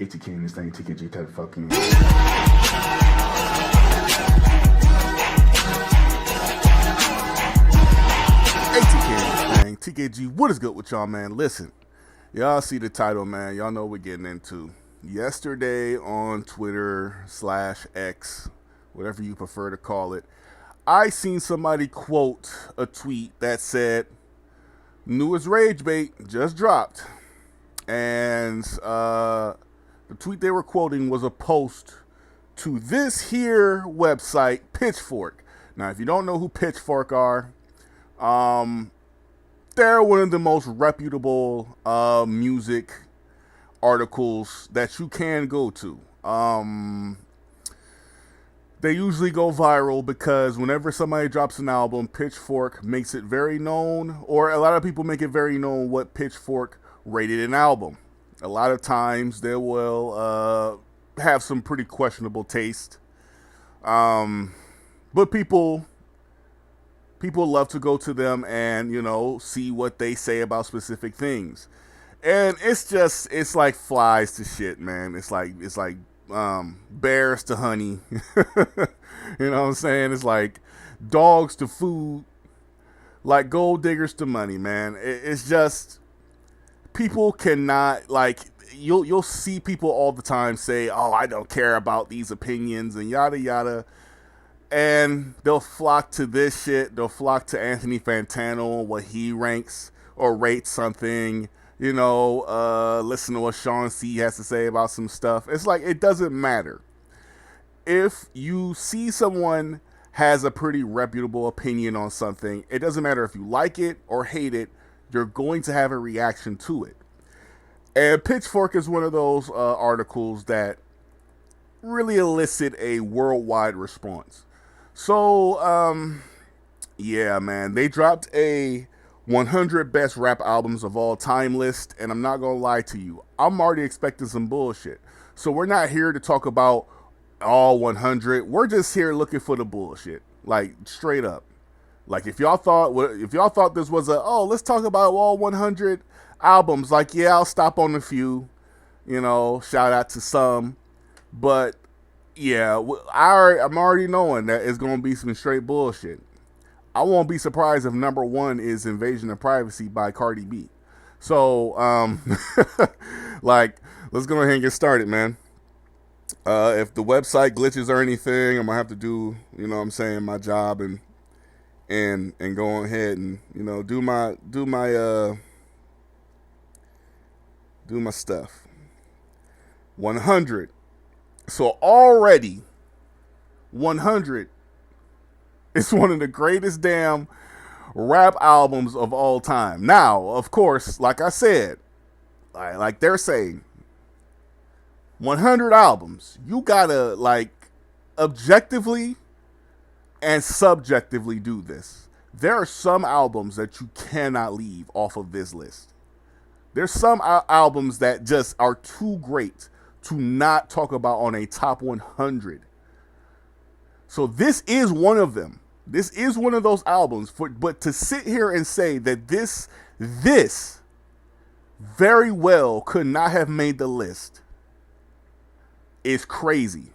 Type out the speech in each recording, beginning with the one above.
ATK in this thing, TKG type of fucking. ATK in this thing, TKG. What is good with y'all, man? Listen, y'all see the title, man. Y'all know what we're getting into. Yesterday on Twitter/X, whatever you prefer to call it, I seen somebody quote a tweet that said, "Newest rage bait just dropped," and the tweet they were quoting was a post to this here website, Pitchfork. Now, if you don't know who Pitchfork are, they're one of the most reputable music articles that you can go to. They usually go viral because whenever somebody drops an album, Pitchfork makes it very known, or a lot of people make it very known what Pitchfork rated an album. A lot of times they will have some pretty questionable taste. But people love to go to them and, you know, see what they say about specific things. And it's like flies to shit, man. It's like bears to honey. You know what I'm saying? It's like dogs to food, like gold diggers to money, man. It's just, people cannot, like, you'll see people all the time say, "Oh, I don't care about these opinions," and yada yada. And they'll flock to this shit. They'll flock to Anthony Fantano, what he ranks or rates something. You know, listen to what Sean C has to say about some stuff. It's like, it doesn't matter. If you see someone has a pretty reputable opinion on something, it doesn't matter if you like it or hate it, you're going to have a reaction to it. And Pitchfork is one of those articles that really elicit a worldwide response. So, yeah, man, they dropped a 100 best rap albums of all time list, and I'm not gonna lie to you, I'm already expecting some bullshit. So we're not here to talk about all 100. We're just here looking for the bullshit, like straight up. Like, if y'all thought this was let's talk about all 100 albums, like, yeah, I'll stop on a few, you know, shout out to some, but yeah, I'm already knowing that it's gonna be some straight bullshit. I won't be surprised if number one is "Invasion of Privacy" by Cardi B. So, like, let's go ahead and get started, man. If the website glitches or anything, I'm gonna have to do, you know what I'm saying, my job and go ahead and, you know, do my stuff. 100. So already 100 is one of the greatest damn rap albums of all time. Now, of course, like I said, like they're saying, 100 albums, you gotta, like, objectively and subjectively do this. There are some albums that you cannot leave off of this list. There's some albums that just are too great to not talk about on a top 100. So this is one of them. This is one of those albums. But to sit here and say that this very well could not have made the list is crazy.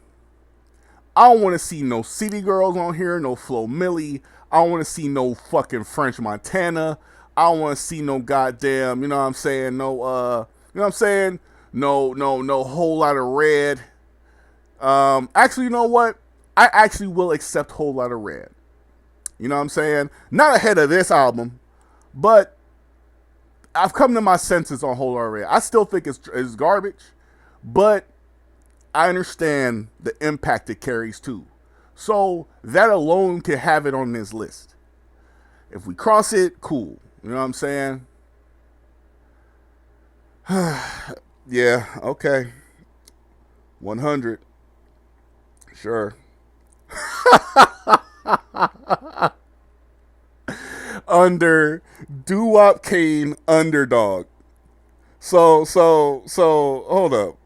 I don't want to see no City Girls on here, no Flo Milli. I don't want to see no fucking French Montana. I don't want to see no goddamn, you know what I'm saying, no, you know what I'm saying? No Whole Lot of Red. Actually, you know what? I actually will accept Whole Lot of Red. You know what I'm saying? Not ahead of this album, but I've come to my senses on Whole Lot of Red. I still think it's garbage, but I understand the impact it carries too. So that alone can have it on this list. If we cross it, cool. You know what I'm saying? Yeah, okay. 100. Sure. Under Doo-Wop Kane Underdog. So hold up.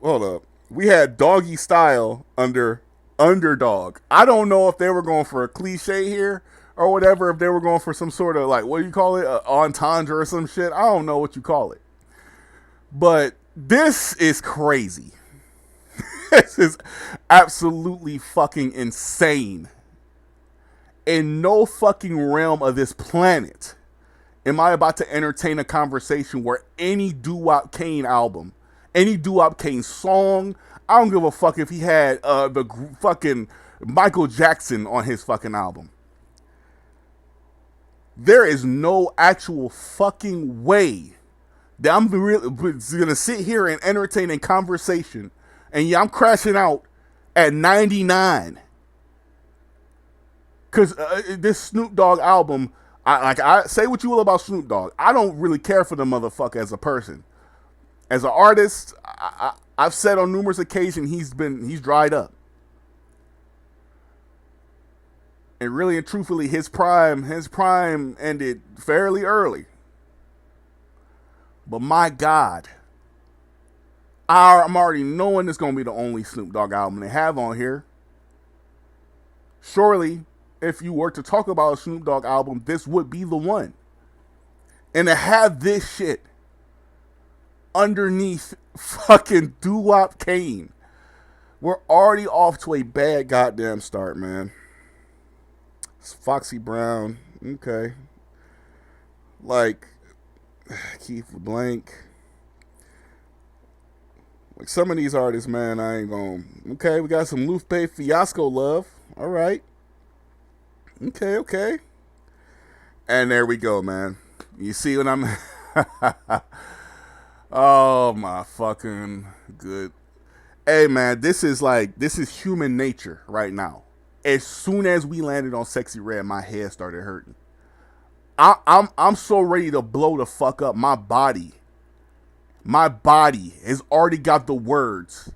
We had Doggy Style under Underdog. I don't know if they were going for a cliche here or whatever, if they were going for some sort of, like, what do you call it? Entendre or some shit. I don't know what you call it. But this is crazy. This is absolutely fucking insane. In no fucking realm of this planet am I about to entertain a conversation where any Doo-Wop Kane album, any Doo-Wop Kane song, I don't give a fuck if he had the fucking Michael Jackson on his fucking album. There is no actual fucking way that I'm really gonna sit here and entertain a conversation, and yeah, I'm crashing out at 99 because this Snoop Dogg album. I say what you will about Snoop Dogg. I don't really care for the motherfucker as a person. As an artist, I've said on numerous occasions he's dried up. And really and truthfully, his prime ended fairly early. But my God, I'm already knowing it's gonna be the only Snoop Dogg album they have on here. Surely, if you were to talk about a Snoop Dogg album, this would be the one. And to have this shit underneath fucking Doo-Wop Kane, we're already off to a bad goddamn start, man. It's Foxy Brown, okay. Like Keith LeBlanc. Like some of these artists, man, I ain't gonna. Okay, we got some Lupe Fiasco love. All right. Okay. And there we go, man. You see what I'm. Oh my fucking good. Hey man, this is human nature right now. As soon as we landed on Sexy Red, my head started hurting. I'm so ready to blow the fuck up. My body has already got the words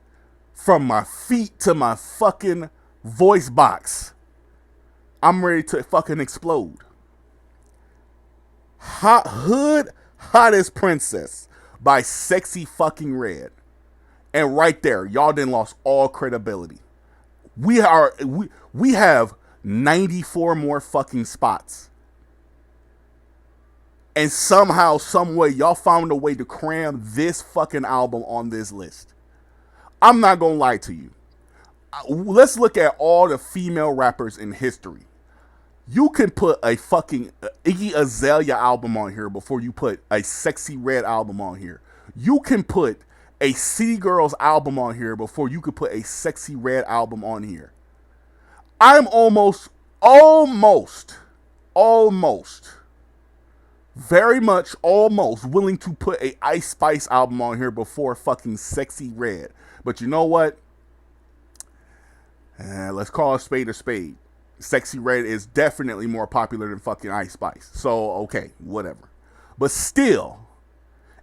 from my feet to my fucking voice box. I'm ready to fucking explode. Hottest Princess by Sexy fucking Red. And right there, y'all done lost all credibility. We have 94 more fucking spots. And somehow, some way, y'all found a way to cram this fucking album on this list. I'm not gonna lie to you. Let's look at all the female rappers in history. You can put a fucking Iggy Azalea album on here before you put a Sexy Red album on here. You can put a City Girls album on here before you could put a Sexy Red album on here. I'm almost, very much almost willing to put a Ice Spice album on here before fucking Sexy Red. But you know what? Let's call a spade a spade. Sexy Red is definitely more popular than fucking Ice Spice. So, okay, whatever. But still,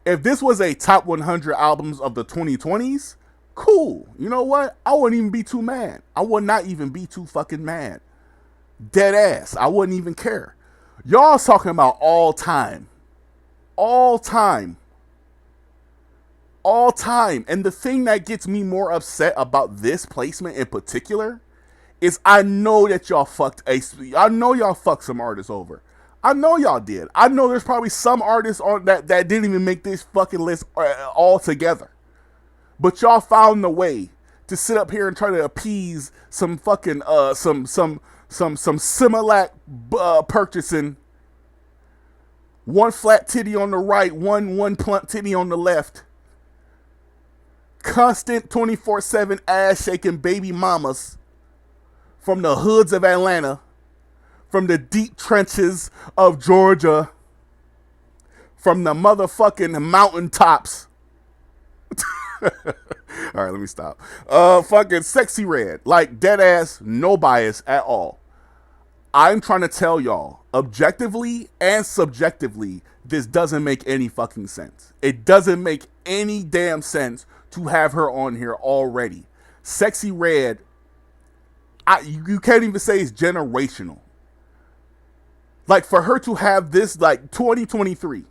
if this was a top 100 albums of the 2020s, cool. You know what? I wouldn't even be too mad. I would not even be too fucking mad. Dead ass. I wouldn't even care. Y'all talking about all time. All time. And the thing that gets me more upset about this placement in particular is I know that y'all fucked some artists over. I know y'all did. I know there's probably some artists on that didn't even make this fucking list altogether. But y'all found the way to sit up here and try to appease some fucking some Similac purchasing. One flat titty on the right, one plump titty on the left. Constant 24/7 ass shaking baby mamas from the hoods of Atlanta, from the deep trenches of Georgia, from the motherfucking mountaintops. All right, let me stop. Fucking Sexy Red, like dead ass, no bias at all. I'm trying to tell y'all, objectively and subjectively, this doesn't make any fucking sense. It doesn't make any damn sense to have her on here already. Sexy Red, you can't even say it's generational. Like, for her to have this, like, 2023,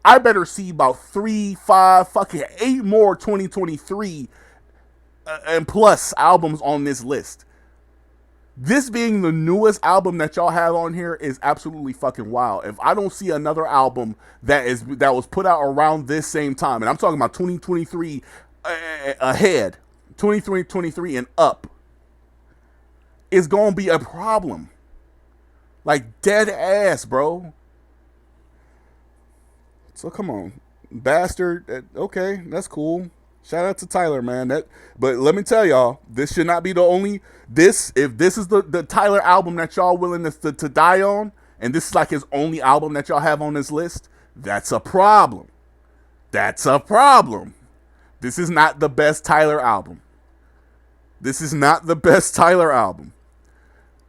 I better see about 3, 5, fucking 8 more 2023 and plus albums on this list. This being the newest album that y'all have on here is absolutely fucking wild. If I don't see another album that was put out around this same time, and I'm talking about 2023 ahead, 23, 23 and up is gonna be a problem. Like dead ass, bro. So come on, bastard. Okay, that's cool. Shout out to Tyler, man. But let me tell y'all, this should not be the only. If this is the Tyler album that y'all willing to die on, and this is like his only album that y'all have on this list, that's a problem. That's a problem. This is not the best Tyler album. This is not the best Tyler album.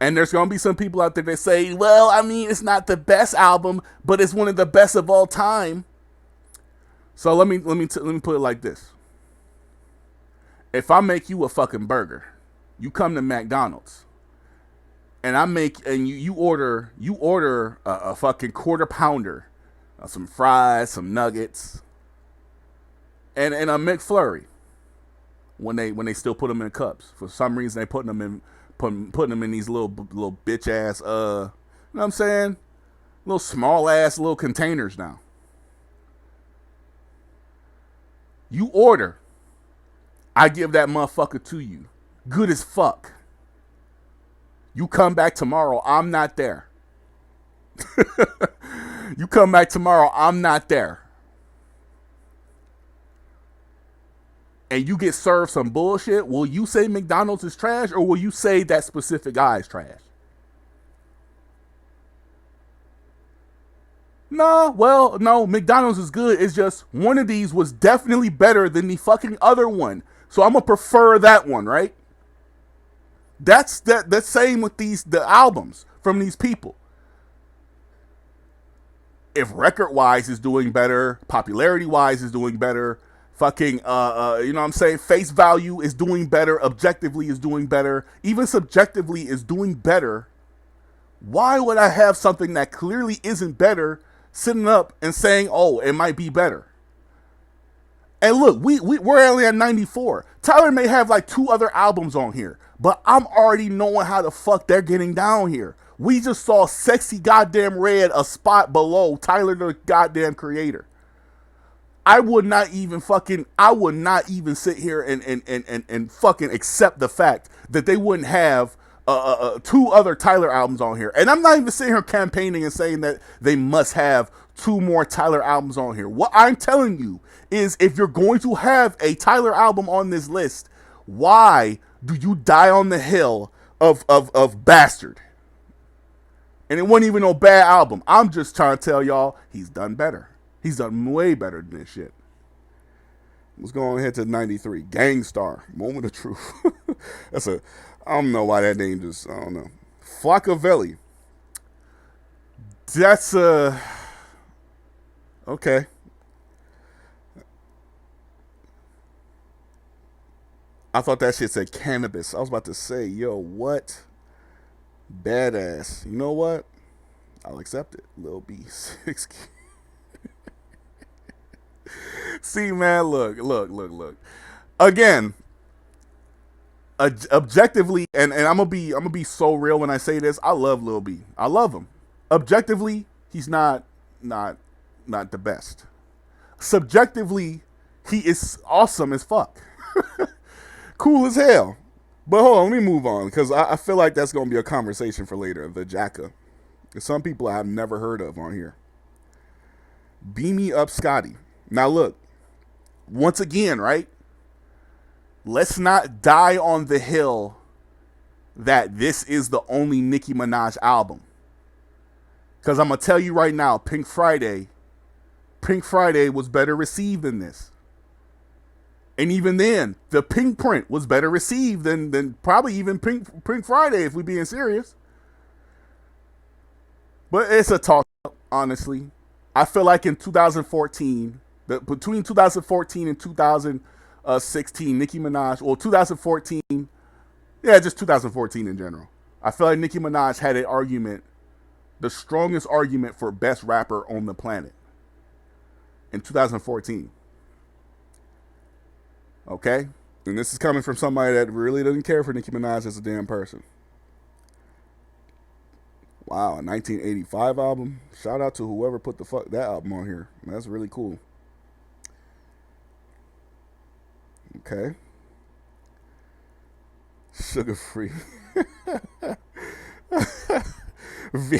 And there's gonna be some people out there that say, well, I mean, it's not the best album, but it's one of the best of all time. So let me put it like this. If I make you a fucking burger, you come to McDonald's, and you order a fucking quarter pounder, some fries, some nuggets, and a McFlurry. When they still put them in cups, for some reason they putting them in these little bitch ass you know what I'm saying, little small ass little containers now. You order, I give that motherfucker to you, good as fuck. You come back tomorrow, I'm not there. You come back tomorrow, I'm not there. And you get served some bullshit, will you say McDonald's is trash, or will you say that specific guy is trash? No, McDonald's is good. It's just one of these was definitely better than the fucking other one. So I'm gonna prefer that one, right? That's the same with the albums from these people. If record wise is doing better, popularity wise is doing better, fucking you know what I'm saying, face value is doing better, objectively is doing better, even subjectively is doing better, why would I have something that clearly isn't better sitting up and saying, oh, it might be better? And look, we're only at 94. Tyler may have like 2 other albums on here, but I'm already knowing how the fuck they're getting down here. We just saw Sexy Goddamn Red a spot below Tyler the goddamn Creator. I would not even sit here and fucking accept the fact that they wouldn't have 2 other Tyler albums on here. And I'm not even sitting here campaigning and saying that they must have 2 more Tyler albums on here. What I'm telling you is, if you're going to have a Tyler album on this list, why do you die on the hill of Bastard? And it wasn't even no bad album. I'm just trying to tell y'all, he's done better. He's done way better than this shit. Let's go on ahead to 93. Gangstar, Moment of Truth. I don't know why that name just, I don't know. Flockavelli. That's okay. I thought that shit said cannabis. I was about to say, yo, what? Badass. You know what? I'll accept it. Lil B. 6. See, man, look. Again, objectively, and I'm gonna be so real when I say this. I love Lil B. I love him. Objectively, he's not the best. Subjectively, he is awesome as fuck. Cool as hell. But hold on, let me move on, because I feel like that's gonna be a conversation for later. The Jacka. Some people I've never heard of on here. Beam Me Up Scotty. Now look, once again, right? Let's not die on the hill that this is the only Nicki Minaj album. Because I'm going to tell you right now, Pink Friday was better received than this. And even then, the Pink Print was better received than probably even Pink Friday, if we're being serious. But it's a toss-up, honestly. I feel like in 2014, between 2014 and 2016, Nicki Minaj, or 2014, yeah, just 2014 in general. I feel like Nicki Minaj had an argument, the strongest argument for best rapper on the planet in 2014. Okay? And this is coming from somebody that really doesn't care for Nicki Minaj as a damn person. Wow, a 1985 album. Shout out to whoever put that album on here. That's really cool. Okay. Sugar free. V.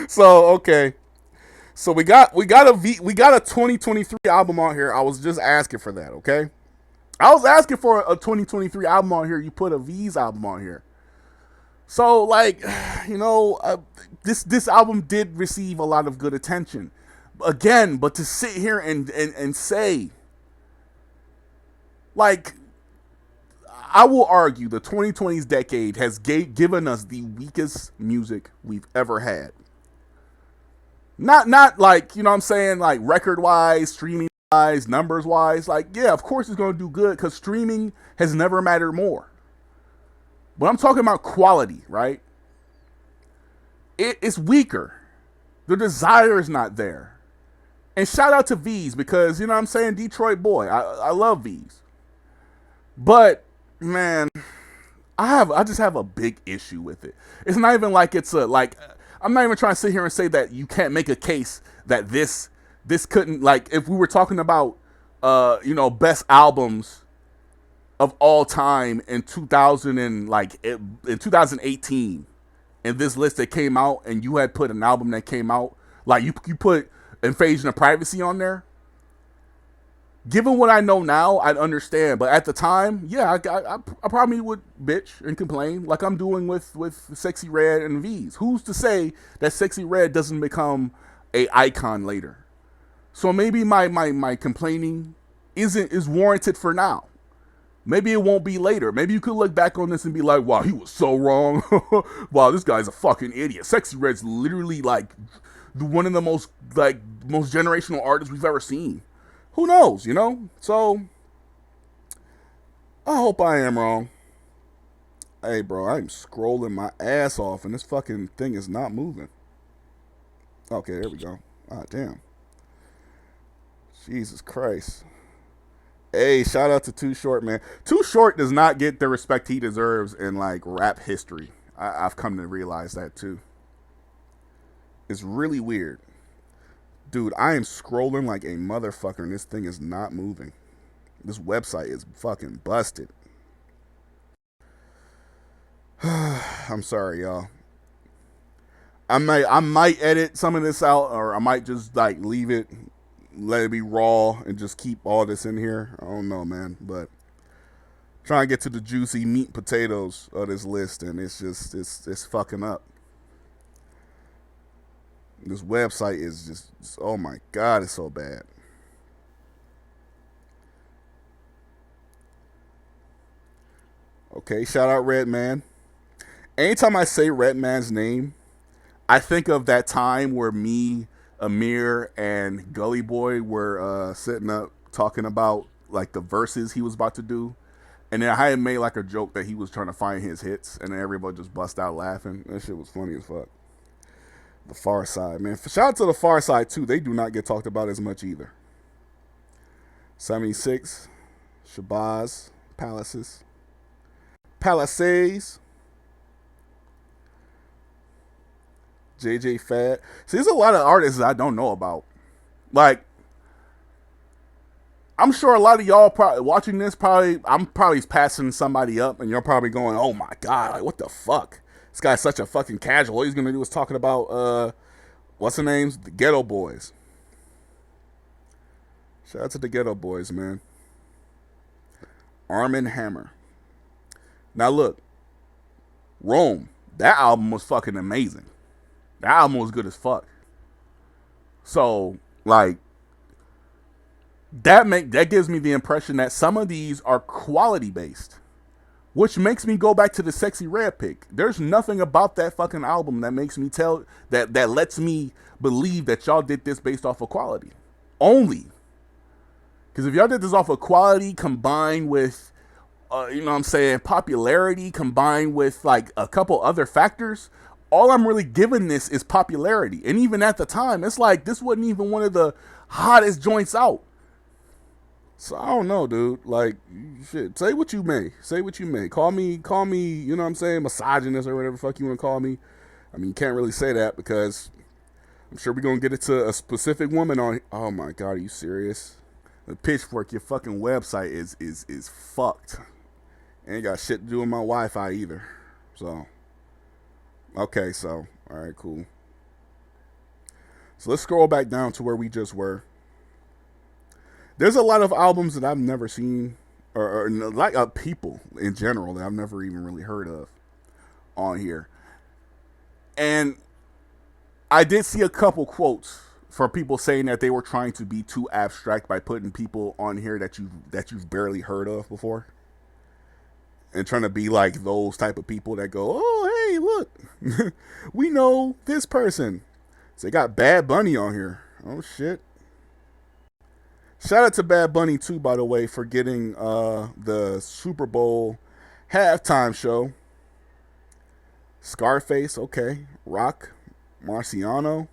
So okay. So we got a 2023 album on here. I was just asking for that, okay? I was asking for a 2023 album on here. You put a V's album on here. So like, you know, this album did receive a lot of good attention. Again, but to sit here and say like I will argue the 2020s decade has given us the weakest music we've ever had. Not like, you know what I'm saying, like record wise, streaming wise, numbers wise. Like, yeah, of course it's going to do good because streaming has never mattered more. But I'm talking about quality, right? It's weaker. The desire is not there. And shout out to V's because, you know what I'm saying, Detroit boy. I love V's. But, man, I just have a big issue with it. It's not even like it's a like I'm not even trying to sit here and say that you can't make a case that this couldn't, like, if we were talking about you know, best albums of all time in 2000 and like in 2018, and this list that came out and you had put an album that came out like you put Invasion of Privacy on there. Given what I know now, I'd understand. But at the time, yeah, I probably would bitch and complain like I'm doing with Sexy Red and V's. Who's to say that Sexy Red doesn't become a icon later? So maybe my complaining is warranted for now. Maybe it won't be later. Maybe you could look back on this and be like, wow, he was so wrong. Wow, this guy's a fucking idiot. Sexy Red's literally like one of the most generational artists we've ever seen. Who knows, you know? So, I hope I am wrong. Hey, bro, I'm scrolling my ass off and this fucking thing is not moving. Okay, there we go. Ah, damn. Jesus Christ. Hey, shout out to Too Short, man. Too Short does not get the respect he deserves in, like, rap history. I've come to realize that, too. It's really weird. Dude, I am scrolling like a motherfucker and this thing is not moving. This website is fucking busted. I'm sorry, y'all. I might edit some of this out, or I might just like leave it, let it be raw, and just keep all this in here. I don't know, man, but trying to get to the juicy meat and potatoes of this list, and it's fucking up. This website is just, oh my god, it's so bad. Okay, shout out Redman. Anytime I say Redman's name, I think of that time where me, Amir, and Gully Boy were sitting up talking about like the verses he was about to do. And then I had made like a joke that he was trying to find his hits, and then everybody just bust out laughing. That shit was funny as fuck. The Far Side, man. Shout out to the Far Side too. They do not get talked about as much either. 76, Shabazz, Palisades, JJ Fad. See, there's a lot of artists I don't know about. Like, I'm sure a lot of y'all probably watching this. I'm probably passing somebody up, and you're probably going, "Oh my god, like what the fuck? This guy's such a fucking casual. All he's gonna do is talking about what's the names? The Ghetto Boys." Shout out to the Ghetto Boys, man. Arm and Hammer. Now look, Rome. That album was fucking amazing. That album was good as fuck. So like that gives me the impression that some of these are quality based, which makes me go back to the Sexy Red pick. There's nothing about that fucking album that makes me tell that lets me believe that y'all did this based off of quality only. Because if y'all did this off of quality combined with you know what I'm saying, popularity combined with like a couple other factors, all I'm really giving this is popularity. And even at the time, it's like this wasn't even one of the hottest joints out. So I don't know, dude. Like, shit. Say what you may. Say what you may. Call me, you know what I'm saying, misogynist or whatever the fuck you want to call me. I mean, you can't really say that because I'm sure we're going to get it to a specific woman on. Oh my God, are you serious? The Pitchfork, your fucking website is fucked. Ain't got shit to do with my Wi-Fi either. So, okay, so, all right, cool. So let's scroll back down to where we just were. There's a lot of albums that I've never seen, or like people in general that I've never even really heard of on here. And I did see a couple quotes for people saying that they were trying to be too abstract by putting people on here that you've barely heard of before, and trying to be like those type of people that go, oh hey look, we know this person. So they got Bad Bunny on here. Oh shit. Shout out to Bad Bunny too, by the way, for getting the Super Bowl halftime show. Scarface, okay. Rock Marciano.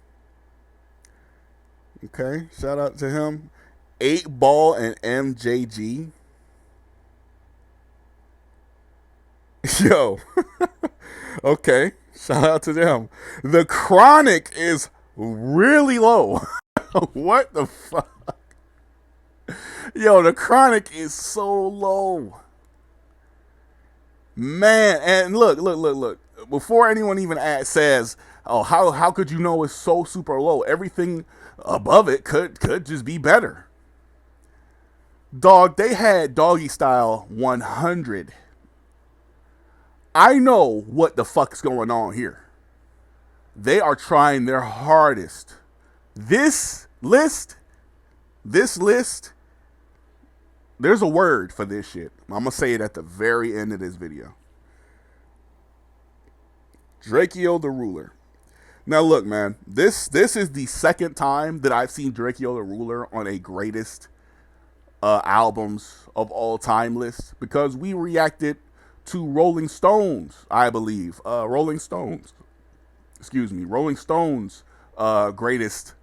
Okay, shout out to him. 8 Ball and MJG. Yo. Okay, shout out to them. The Chronic is really low. What the fuck? Yo, the Chronic is so low. Man, and look. Before anyone even says, oh, how could you know it's so super low? Everything above it could just be better. Dog, they had Doggy Style 100. I know what the fuck's going on here. They are trying their hardest. This list, there's a word for this shit. I'm going to say it at the very end of this video. Drakeo the Ruler. Now look, man, this is the second time that I've seen Drakeo the Ruler on a greatest albums of all time list, because we reacted to Rolling Stones, I believe. Rolling Stones greatest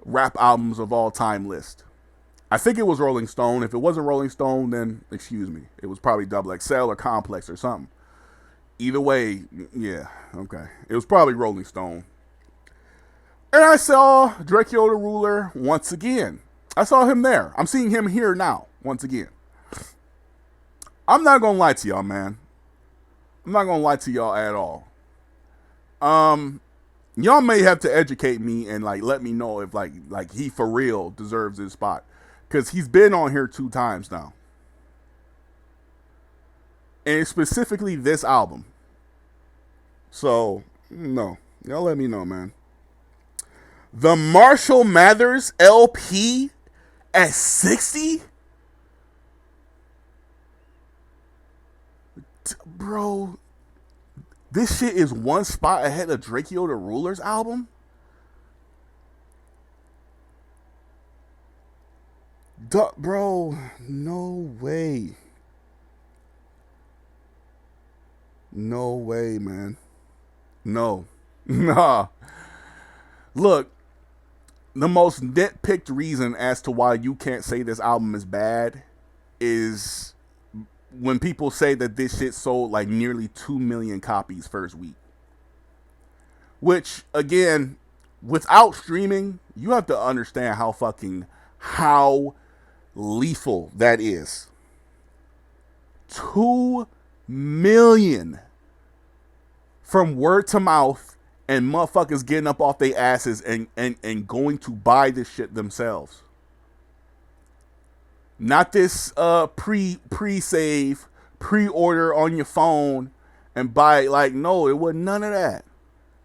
rap albums of all time list. I think it was Rolling Stone. If it wasn't Rolling Stone, then excuse me. It was probably Double XL or Complex or something. Either way, yeah, okay. It was probably Rolling Stone. And I saw Drakeo the Ruler once again. I saw him there. I'm seeing him here now, once again. I'm not gonna lie to y'all, man. I'm not gonna lie to y'all at all. Y'all may have to educate me and like let me know if like he for real deserves his spot, because he's been on here 2 times now. And specifically this album. So, no. Y'all let me know, man. The Marshall Mathers LP at 60? Bro, this shit is 1 spot ahead of Drakeo the Ruler's album? Bro, no way. No way, man. No. Nah. Look, the most nitpicked reason as to why you can't say this album is bad is when people say that this shit sold like nearly 2 million copies first week. Which, again, without streaming, you have to understand how lethal that is. 2 million from word to mouth, and motherfuckers getting up off their asses and going to buy this shit themselves. Not this pre-save, pre-order on your phone and buy. Like, no, it wasn't none of that.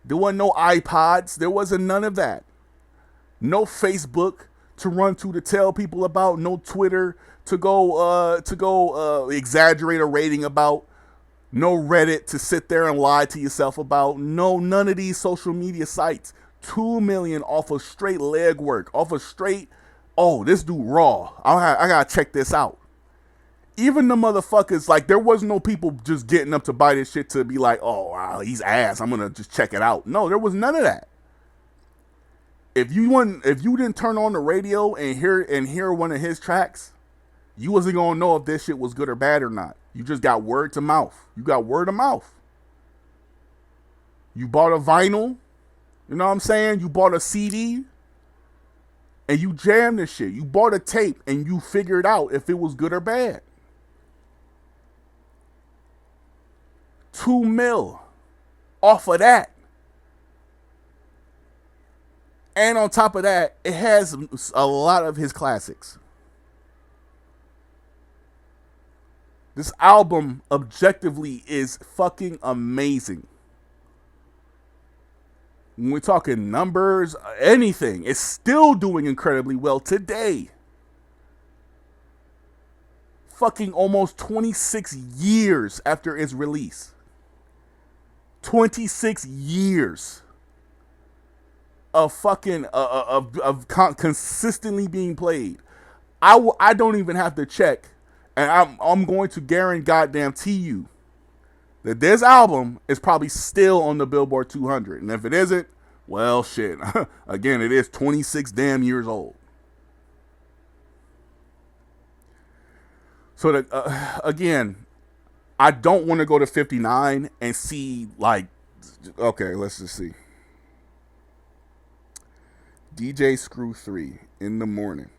There wasn't no iPods. There wasn't none of that. No Facebook to run to tell people about. No Twitter to go exaggerate a rating about. No Reddit to sit there and lie to yourself about. No, none of these social media sites. 2 million off of straight legwork, off of straight, oh, this dude raw. I gotta check this out. Even the motherfuckers, like, there was no people just getting up to buy this shit to be like, oh, wow, he's ass, I'm gonna just check it out. No, there was none of that. If you didn't turn on the radio and hear one of his tracks, you wasn't gonna know if this shit was good or bad or not. You just got word to mouth. You got word of mouth. You bought a vinyl, you know what I'm saying? You bought a CD, and you jammed this shit. You bought a tape, and you figured out if it was good or bad. 2 mil off of that. And on top of that, it has a lot of his classics. This album objectively is fucking amazing. When we're talking numbers, anything, it's still doing incredibly well today. Fucking almost 26 years after its release. 26 years of fucking consistently being played. I don't even have to check, and I'm going to guarantee you that this album is probably still on the Billboard 200, and if it isn't, well, shit. Again, it is 26 damn years old. So that again, I don't want to go to 59 and see like, okay, let's just see. DJ Screw 3 in the morning.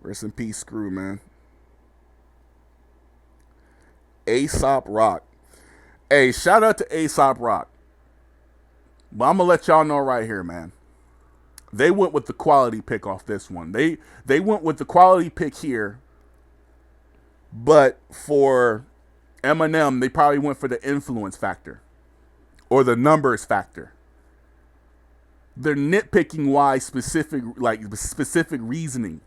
Rest in peace, Screw, man. Aesop Rock. Hey, shout out to Aesop Rock. But I'm going to let y'all know right here, man. They went with the quality pick off this one. They went with the quality pick here. But for Eminem, they probably went for the influence factor. Or the numbers factor. They're nitpicking why specific reasoning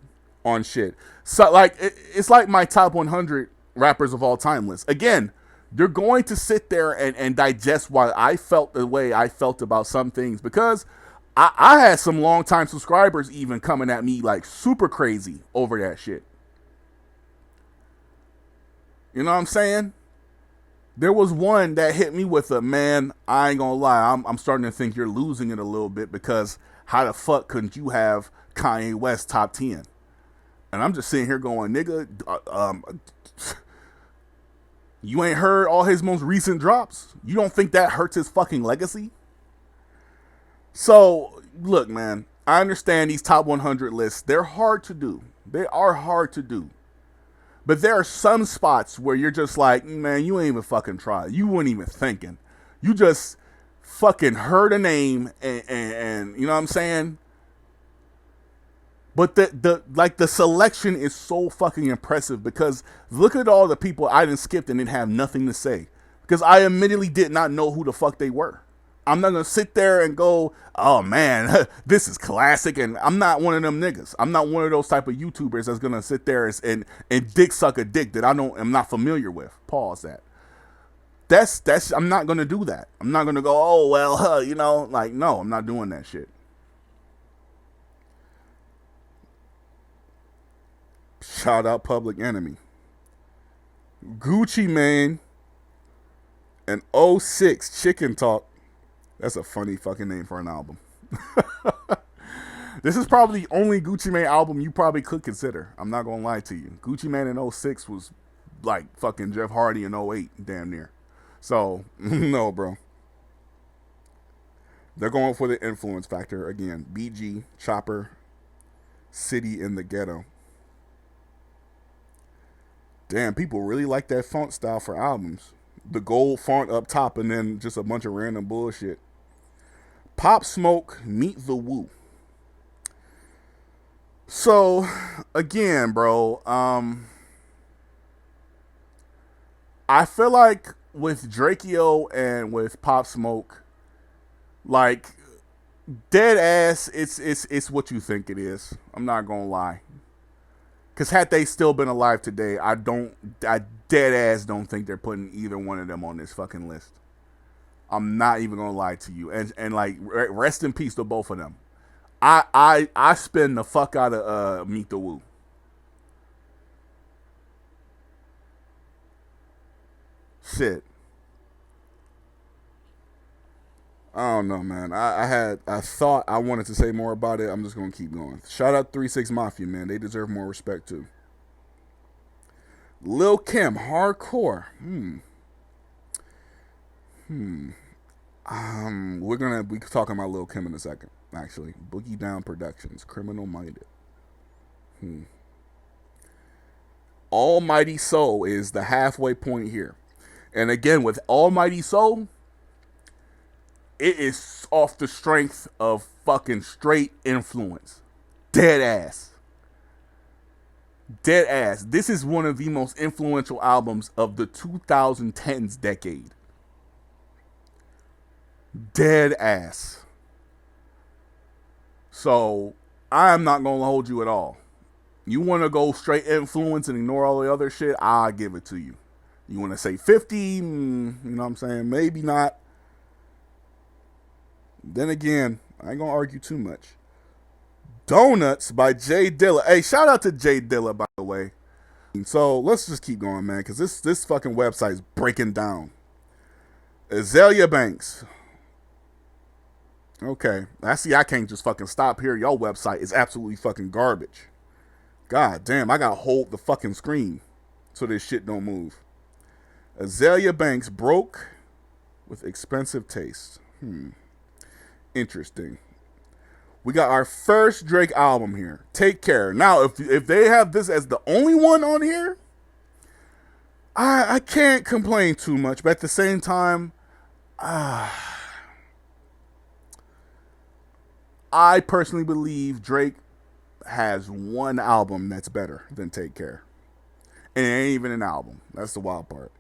on shit. So like it's like my top 100 rappers of all time list. Again, they're going to sit there and digest why I felt the way I felt about some things, because I had some longtime subscribers even coming at me like super crazy over that shit. You know what I'm saying? There was one that hit me with a, man, I ain't gonna lie, I'm starting to think you're losing it a little bit, because how the fuck couldn't you have Kanye West top 10? And I'm just sitting here going, nigga, you ain't heard all his most recent drops? You don't think that hurts his fucking legacy? So, look, man, I understand these top 100 lists. They're hard to do. They are hard to do. But there are some spots where you're just like, man, you ain't even fucking try. You weren't even thinking. You just fucking heard a name and you know what I'm saying? But the selection is so fucking impressive, because look at all the people I didn't skip and didn't have nothing to say. Because I admittedly did not know who the fuck they were. I'm not going to sit there and go, oh man, this is classic. And I'm not one of them niggas. I'm not one of those type of YouTubers that's going to sit there and dick suck a dick that I'm not familiar with. Pause that. That's I'm not going to do that. I'm not going to go, oh, well, you know, like, no, I'm not doing that shit. Shout out Public Enemy. Gucci Mane and '06 Chicken Talk. That's a funny fucking name for an album. This is probably the only Gucci Mane album you probably could consider. I'm not going to lie to you. Gucci Mane in '06 was like fucking Jeff Hardy in '08, damn near. So, no, bro. They're going for the influence factor again. BG, Chopper, City in the Ghetto. Damn, people really like that font style for albums. The gold font up top and then just a bunch of random bullshit. Pop Smoke, Meet the Woo. So, again, bro, I feel like with Drakeo and with Pop Smoke, like, dead ass, it's what you think it is. I'm not gonna lie. Because had they still been alive today, I dead ass don't think they're putting either one of them on this fucking list. I'm not even gonna lie to you. And like, rest in peace to both of them. I spin the fuck out of Meet the Woo. Shit. I don't know, man. I thought I wanted to say more about it. I'm just gonna keep going. Shout out 3-6 Mafia, man. They deserve more respect too. Lil Kim, hardcore. We're talking about Lil Kim in a second. Actually, Boogie Down Productions, Criminal Minded. Almighty Soul is the halfway point here. And again, with Almighty Soul, it is off the strength of fucking straight influence. Dead ass. Dead ass. This is one of the most influential albums of the 2010s decade. Dead ass. So, I'm not going to hold you at all. You want to go straight influence and ignore all the other shit, I'll give it to you. You want to say 50, you know what I'm saying? Maybe not. Then again, I ain't going to argue too much. Donuts by Jay Dilla. Hey, shout out to Jay Dilla, by the way. So let's just keep going, man, because this fucking website is breaking down. Azalea Banks. Okay, I see I can't just fucking stop here. Your website is absolutely fucking garbage. God damn, I gotta hold the fucking screen so this shit don't move. Azalea Banks broke with expensive taste. Interesting. We got our first Drake album here. Take Care. Now, if they have this as the only one on here, I can't complain too much. But at the same time, I personally believe Drake has one album that's better than Take Care. And it ain't even an album. That's the wild part.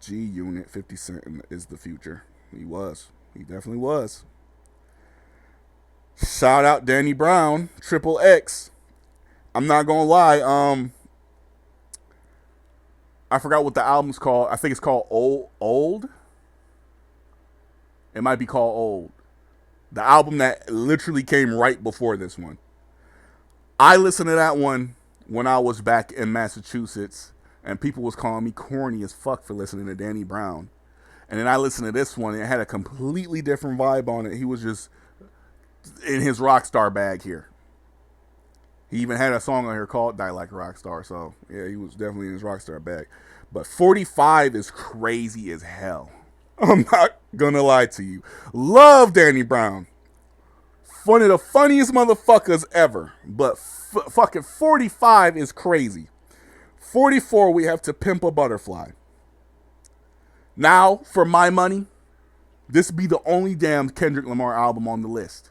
G Unit, 50 Cent is the future. He was. He definitely was. Shout out Danny Brown, Triple X. I'm not gonna lie, I forgot what the album's called. I think it's called Old. It might be called Old. The album that literally came right before this one. I listened to that one when I was back in Massachusetts, and people was calling me corny as fuck for listening to Danny Brown. And then I listened to this one, and it had a completely different vibe on it. He was just in his rock star bag here. He even had a song on here called Die Like a Rock Star. So, yeah, he was definitely in his rock star bag. But 45 is crazy as hell. I'm not gonna lie to you. Love Danny Brown. One of the funniest motherfuckers ever. But fucking 45 is crazy. 44, we have To Pimp a Butterfly. Now, for my money, this be the only damn Kendrick Lamar album on the list.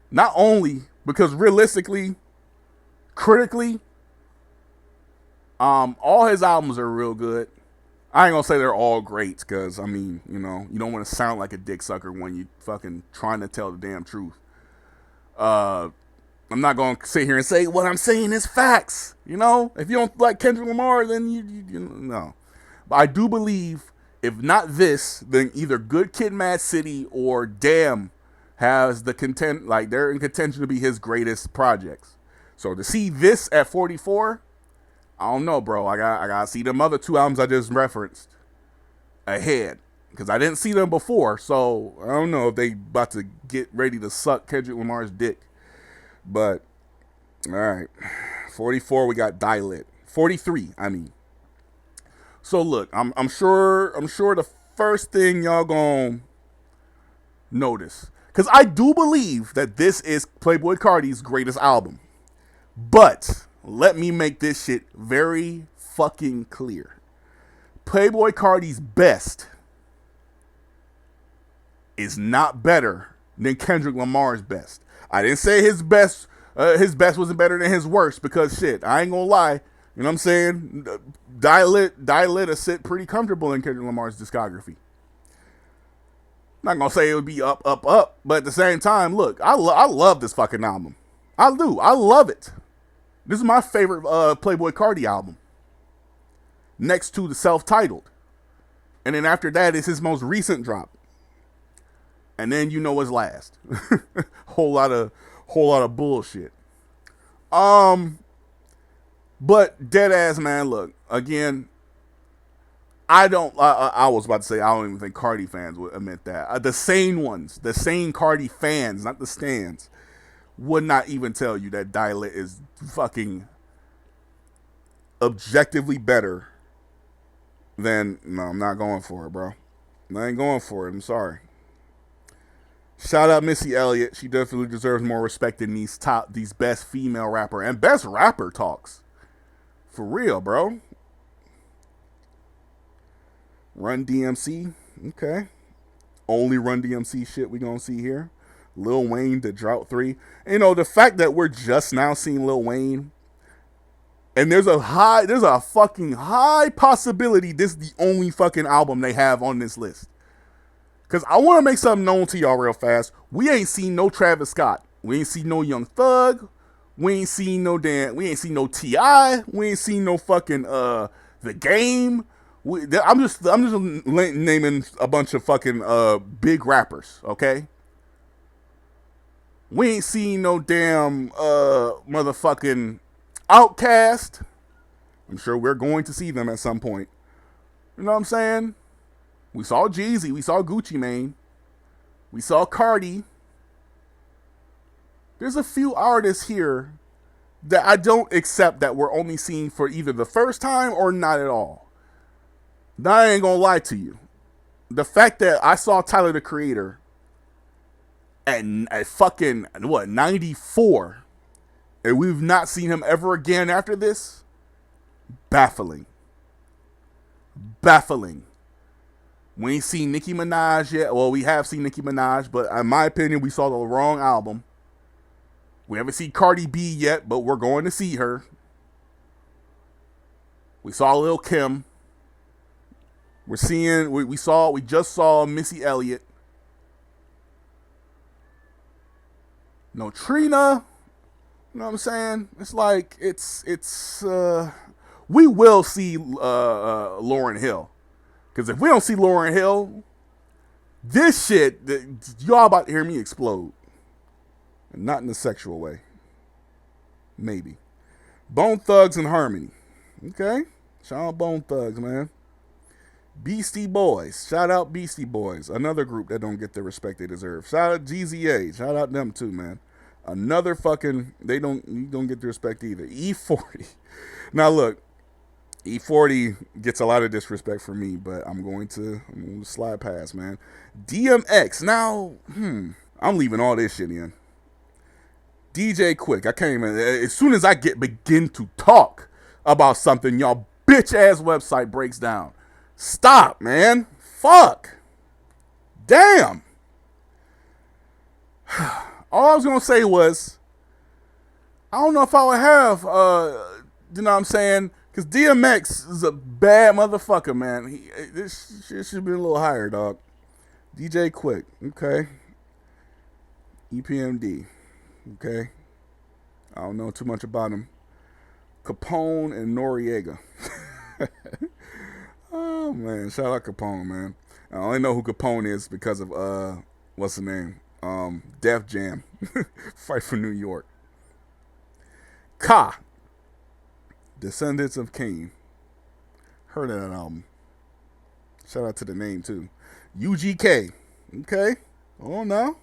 Not only because realistically, critically, all his albums are real good. I ain't gonna say they're all great, because, I mean, you know, you don't want to sound like a dick sucker when you fucking trying to tell the damn truth. I'm not gonna sit here and say what I'm saying is facts. You know, if you don't like Kendrick Lamar, then you know. But I do believe, if not this, then either Good Kid, Mad City or Damn has the content, like they're in contention to be his greatest projects. So to see this at 44, I don't know, bro. I gotta see them other two albums I just referenced ahead, because I didn't see them before. So I don't know if they about to get ready to suck Kendrick Lamar's dick. But all right, 44 we got Die Lit. 43, I mean. So look, I'm sure the first thing y'all gonna notice, because I do believe that this is Playboi Carti's greatest album. But let me make this shit very fucking clear. Playboi Carti's best is not better than Kendrick Lamar's best. I didn't say his best wasn't better than his worst, because shit, I ain't gonna lie. You know what I'm saying? Die Lit a sit pretty comfortable in Kendrick Lamar's discography. Not gonna say it would be up, but at the same time, look, I love this fucking album. I do. I love it. This is my favorite Playboi Carti album, next to the self-titled, and then after that is his most recent drop, and then you know what's last. whole lot of bullshit. But dead ass, man. Look, again, I was about to say I don't even think Carti fans would admit that. The sane ones, the sane Carti fans, not the stans, would not even tell you that Die Lit is fucking objectively better than. No, I'm not going for it, bro. I ain't going for it. I'm sorry. Shout out Missy Elliott. She definitely deserves more respect than these best female rapper and best rapper talks. For real, bro. Run DMC. Okay. Only Run DMC shit we gonna see here. Lil Wayne, The Drought 3. You know, the fact that we're just now seeing Lil Wayne, and there's a fucking high possibility this is the only fucking album they have on this list. Cause I want to make something known to y'all real fast. We ain't seen no Travis Scott. We ain't seen no Young Thug. We ain't seen no Ti. We ain't seen no fucking The Game. I'm just naming a bunch of fucking big rappers, okay? We ain't seen no damn motherfucking Outcast. I'm sure we're going to see them at some point. You know what I'm saying? We saw Jeezy. We saw Gucci Mane. We saw Cardi. There's a few artists here that I don't accept that we're only seeing for either the first time or not at all. Now, I ain't gonna lie to you. The fact that I saw Tyler, the Creator, at fucking, 94, and we've not seen him ever again after this, baffling. Baffling. We ain't seen Nicki Minaj yet. Well, we have seen Nicki Minaj, but in my opinion, we saw the wrong album. We haven't seen Cardi B yet, but we're going to see her. We saw Lil Kim. We just saw Missy Elliott. No Trina. You know what I'm saying? It's like, we will see Lauryn Hill. Because if we don't see Lauryn Hill, this shit, y'all about to hear me explode. And not in a sexual way. Maybe. Bone Thugs and Harmony. Okay? Shout out Bone Thugs, man. Beastie Boys. Shout out Beastie Boys. Another group that don't get the respect they deserve. Shout out GZA. Shout out them too, man. Another fucking, you don't get the respect either. E40. Now look, E40 gets a lot of disrespect from me, but I'm going to slide past, man. DMX. Now, I'm leaving all this shit in. DJ Quick. I can't even, as soon as I begin to talk about something y'all bitch ass website breaks down. Stop, man. Fuck. Damn. All I was gonna say was, I don't know if I would have, you know what I'm saying? Because DMX is a bad motherfucker, man. This shit should be a little higher, dog. DJ Quick, okay. EPMD, okay. I don't know too much about him. Capone and Noriega. Oh, man. Shout out Capone, man. I only know who Capone is because of, what's the name? Def Jam. Fight for New York. Ka. Descendants of Cain. Heard of that album. Shout out to the name, too. UGK. Okay. Oh, no.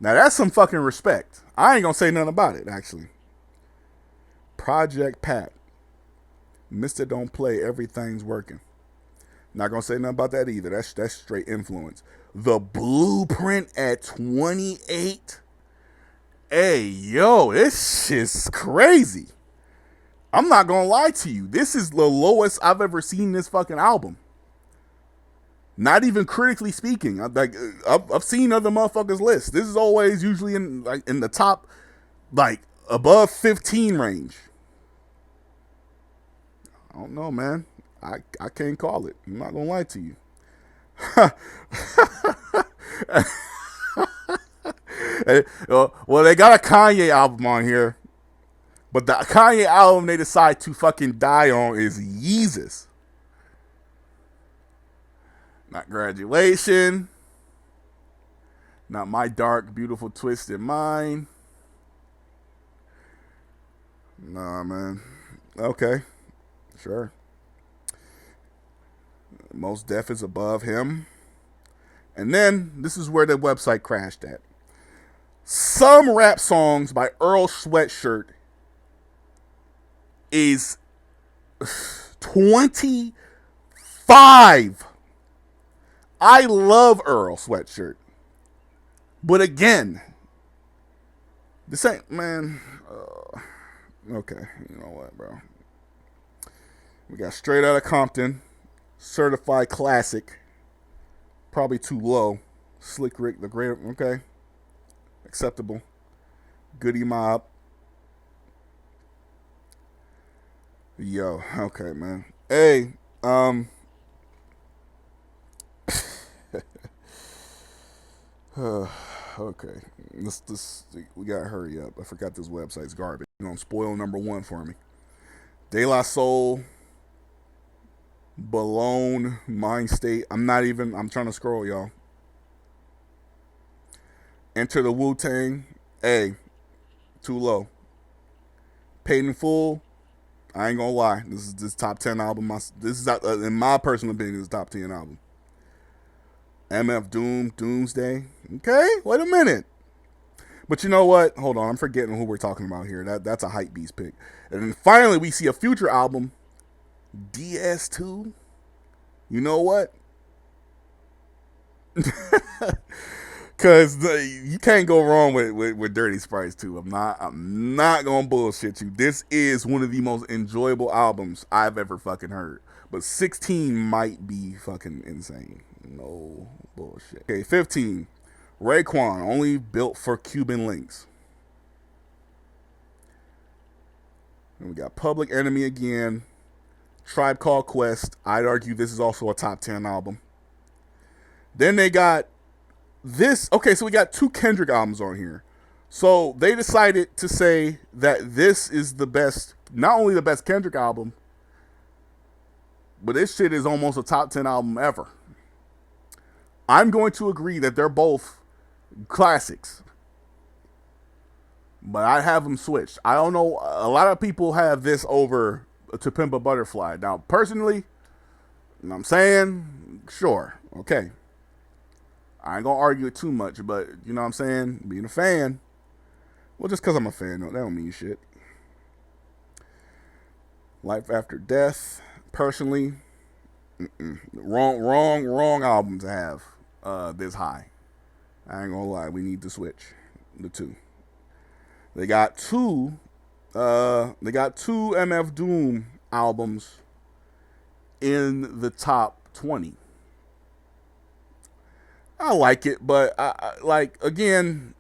Now, that's some fucking respect. I ain't gonna say nothing about it, actually. Project Pat. Mr. Don't Play, Everything's Working. Not gonna say nothing about that either. That's straight influence. The Blueprint at 28. Hey, yo, this shit's crazy. I'm not gonna lie to you. This is the lowest I've ever seen this fucking album. Not even critically speaking. I've seen other motherfuckers' lists. This is always usually in the top, above 15 range. I don't know, man. I can't call it. I'm not gonna lie to you. Well, they got a Kanye album on here, but the Kanye album they decide to fucking die on is Yeezus. Not Graduation. Not My Dark, Beautiful, Twisted Mind. Nah, man. Okay. Sure. Most Def is above him. And then, this is where the website crashed at. Some rap songs by Earl Sweatshirt is 25. I love Earl Sweatshirt. But again, this ain't, man. Okay, you know what, bro? We got Straight Outta Compton, Certified classic. Probably too low. Slick Rick, the great. Okay. Acceptable. Goody Mob. Yo, okay, man. Hey, okay. This we gotta hurry up. I forgot this website's garbage. You know, spoil number one for me. De La Soul, Balone, Mind State. I'm trying to scroll, y'all. Enter the Wu Tang. Hey, too low. Paid in Full. I ain't gonna lie. This top 10 album. This is in my personal opinion, this is top 10 album. MF Doom, Doomsday. Okay, wait a minute. But you know what? Hold on, I'm forgetting who we're talking about here. That's a hype beast pick. And then finally, we see a Future album, DS2. You know what? Cause you can't go wrong with Dirty Sprites 2. I'm not gonna bullshit you. This is one of the most enjoyable albums I've ever fucking heard. But 16 might be fucking insane. No bullshit. Okay, 15. Raekwon, only built for Cuban links. And we got Public Enemy again. Tribe Called Quest. I'd argue this is also a top 10 album. Then they got this. Okay, so we got two Kendrick albums on here. So they decided to say that this is the best, not only the best Kendrick album, but this shit is almost a top 10 album ever. I'm going to agree that they're both classics, but I have them switched. I don't know. A lot of people have this over To Pimp a Butterfly. Now, personally, you know what I'm saying? Sure. Okay. I ain't gonna argue it too much, but you know what I'm saying? Being a fan. Well, just because I'm a fan, that don't mean shit. Life After Death. Personally, wrong album to have this high. I ain't gonna lie. We need to switch the two. They got two MF Doom albums in the top 20. I like it, but I like, again,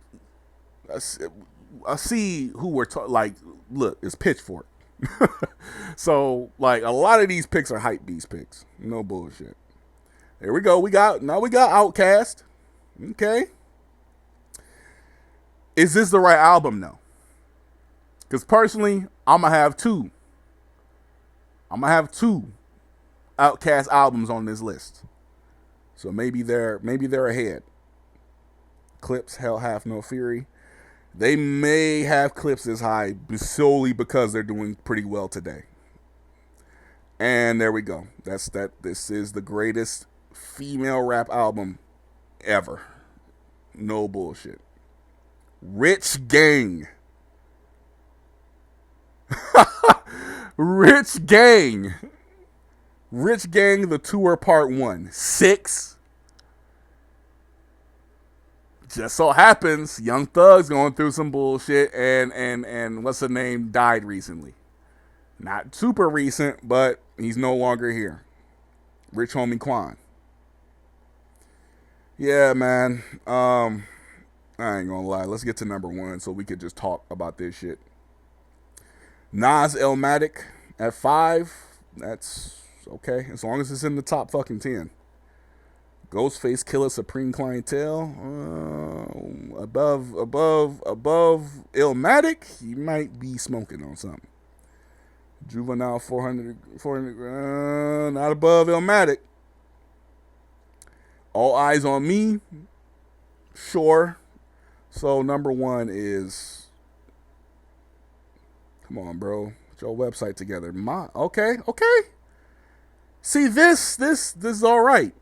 I see who we're like. Look, it's Pitchfork. So like a lot of these picks are hype beast picks. No bullshit. There we go. We got Outkast. Okay. Is this the right album? No. Because personally, I'm gonna have two Outkast albums on this list. So maybe they're ahead. Clips, Hell Hath No Fury. They may have Clips as high solely because they're doing pretty well today. And there we go. This is the greatest female rap album ever. No bullshit. Rich Gang. Rich Gang. Rich Gang, the tour part 1. 6. Just so happens, Young Thug's going through some bullshit, and what's the name, died recently. Not super recent, but he's no longer here. Rich Homie Quan. Yeah, man. I ain't gonna lie. Let's get to number 1 so we could just talk about this shit. Nas Illmatic at 5. That's okay, as long as it's in the top fucking 10. Ghostface Killer Supreme Clientele. Above Illmatic, he might be smoking on something. Juvenile 400 not above Illmatic. All Eyes on Me, sure. So number 1 is, come on, bro, get your website together. Okay. See, this is all right.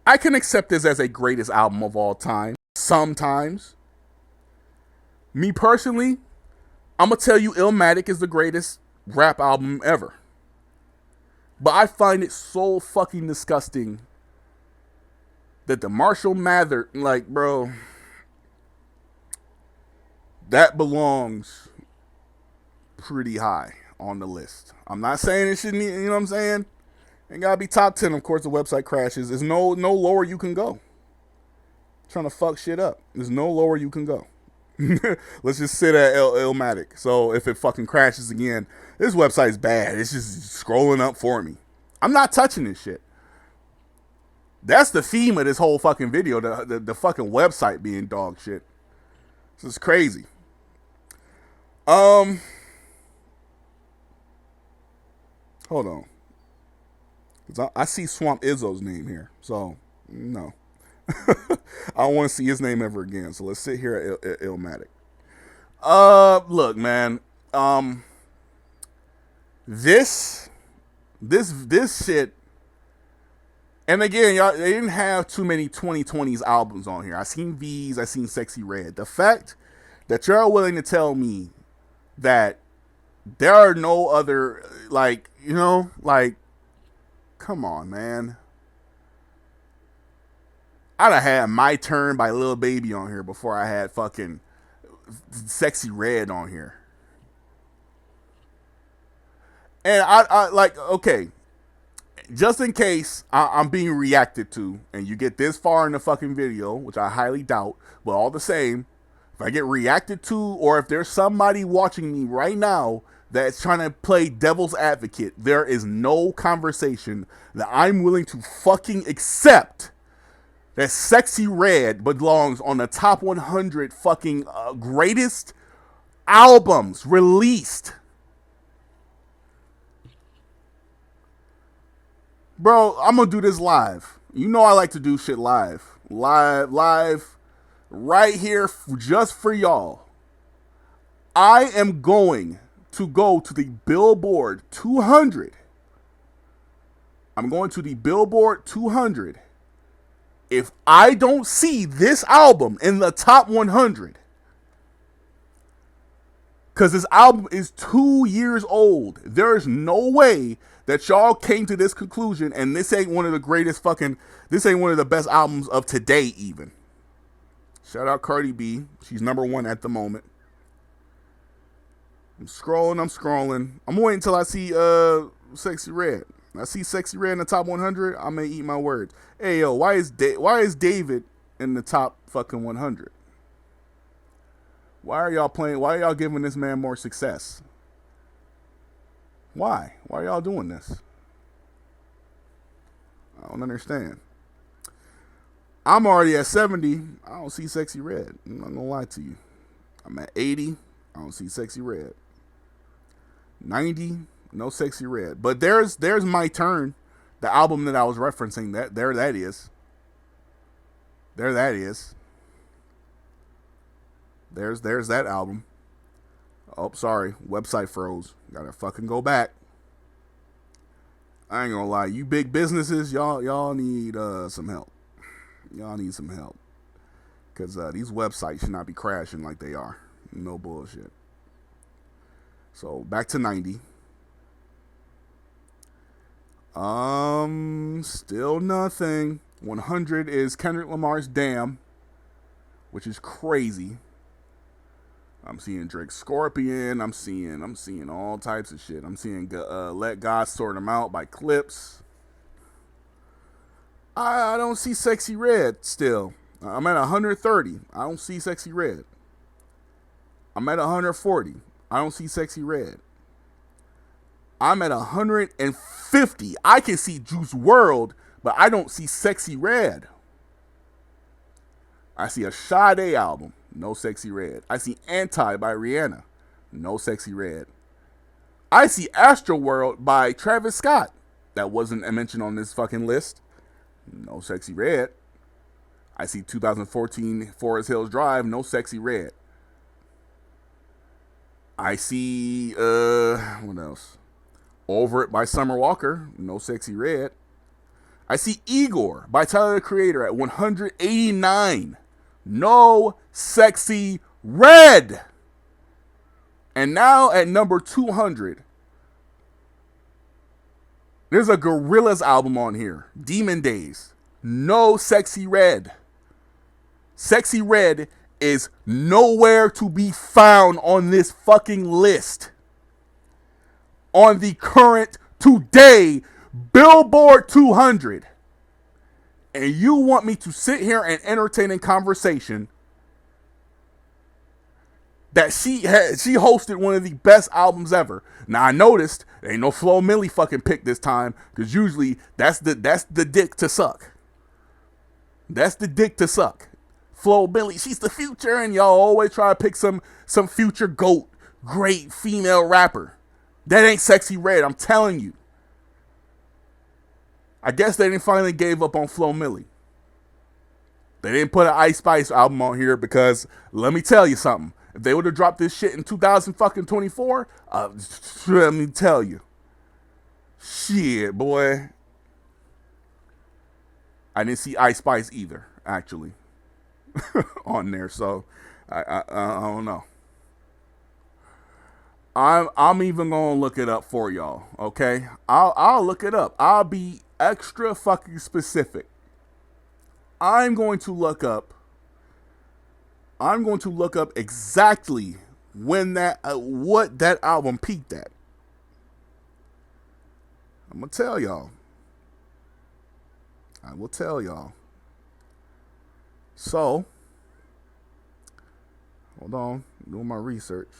I can accept this as a greatest album of all time. Sometimes. Me personally, I'm going to tell you Illmatic is the greatest rap album ever. But I find it so fucking disgusting that the Marshall Mathers, like, bro, that belongs pretty high on the list. I'm not saying it shouldn't, you know what I'm saying? Ain't gotta be top 10. Of course, the website crashes. There's no lower you can go. Trying to fuck shit up. There's no lower you can go. Let's just sit at Illmatic. So if it fucking crashes again, this website's bad. It's just scrolling up for me. I'm not touching this shit. That's the theme of this whole fucking video. The fucking website being dog shit. This is crazy. Hold on. I see Swamp Izzo's name here. So, no. I don't want to see his name ever again. So let's sit here at Illmatic. Look, man. This shit. And again, y'all, they didn't have too many 2020s albums on here. I seen V's, I seen Sexy Red. The fact that you're willing to tell me that there are no other, like, you know, like, come on, man. I'd have had My Turn by Lil Baby on here before I had fucking Sexy Red on here. And I like, okay, just in case I'm being reacted to and you get this far in the fucking video, which I highly doubt, but all the same, if I get reacted to or if there's somebody watching me right now that's trying to play devil's advocate, there is no conversation that I'm willing to fucking accept that Sexy Red belongs on the top 100 fucking greatest albums released. Bro, I'm gonna do this live. You know I like to do shit live. Live, right here just for y'all. I am going to go to the Billboard 200. I'm going to the Billboard 200. If I don't see this album in the top 100, because this album is 2 years old, there is no way that y'all came to this conclusion and this ain't one of the greatest fucking, this ain't one of the best albums of today even. Shout out Cardi B. She's number one at the moment. I'm scrolling. I'm waiting until I see Sexy Red. I see Sexy Red in the top 100. I may eat my words. Hey yo, why is David in the top fucking 100? Why are y'all playing? Why are y'all giving this man more success? Why? Why are y'all doing this? I don't understand. I'm already at 70. I don't see Sexy Red. I'm not gonna lie to you. I'm at 80. I don't see Sexy Red. 90. No Sexy Red. But there's My Turn, the album that I was referencing. There that is. There that is. There's that album. Oh, sorry. Website froze. Gotta fucking go back. I ain't gonna lie. You big businesses, y'all need some help. Y'all need some help. Because these websites should not be crashing like they are. No bullshit. So, back to 90. Still nothing. 100 is Kendrick Lamar's Damn, which is crazy. I'm seeing Drake Scorpion. I'm seeing all types of shit. I'm seeing Let God Sort 'Em Out by Clips. I don't see Sexy Red still. I'm at 130. I don't see Sexy Red. I'm at 140. I don't see Sexy Red. I'm at 150. I can see Juice WRLD, but I don't see Sexy Red. I see a Sade album. No Sexy Red. I see Anti by Rihanna. No Sexy Red. I see Astroworld by Travis Scott. That wasn't mentioned on this fucking list. No Sexy Red. I see 2014 Forest Hills Drive. No Sexy Red. I see, what else? Over It by Summer Walker. No Sexy Red. I see Igor by Tyler the Creator at 189. No Sexy Red. And now at number 200, there's a Gorillaz album on here. Demon Days. No Sexy Red. Sexy Red is nowhere to be found on this fucking list. On the current, today, Billboard 200. And you want me to sit here and entertain a conversation that she hosted one of the best albums ever. Now I noticed there ain't no Flo Milli fucking pick this time, because usually that's the dick to suck. That's the dick to suck. Flo Milli, she's the future, and y'all always try to pick some future GOAT, great female rapper. That ain't Sexy Red, I'm telling you. I guess they didn't finally gave up on Flo Milli. They didn't put an Ice Spice album on here because, let me tell you something. If they would have dropped this shit in 2024, let me tell you. Shit, boy. I didn't see Ice Spice either, actually, on there. So, I don't know. I'm even gonna look it up for y'all. Okay, I'll look it up. I'll be extra fucking specific. I'm going to look up exactly when what that album peaked at. I'm gonna tell y'all. I will tell y'all. So, hold on, doing my research.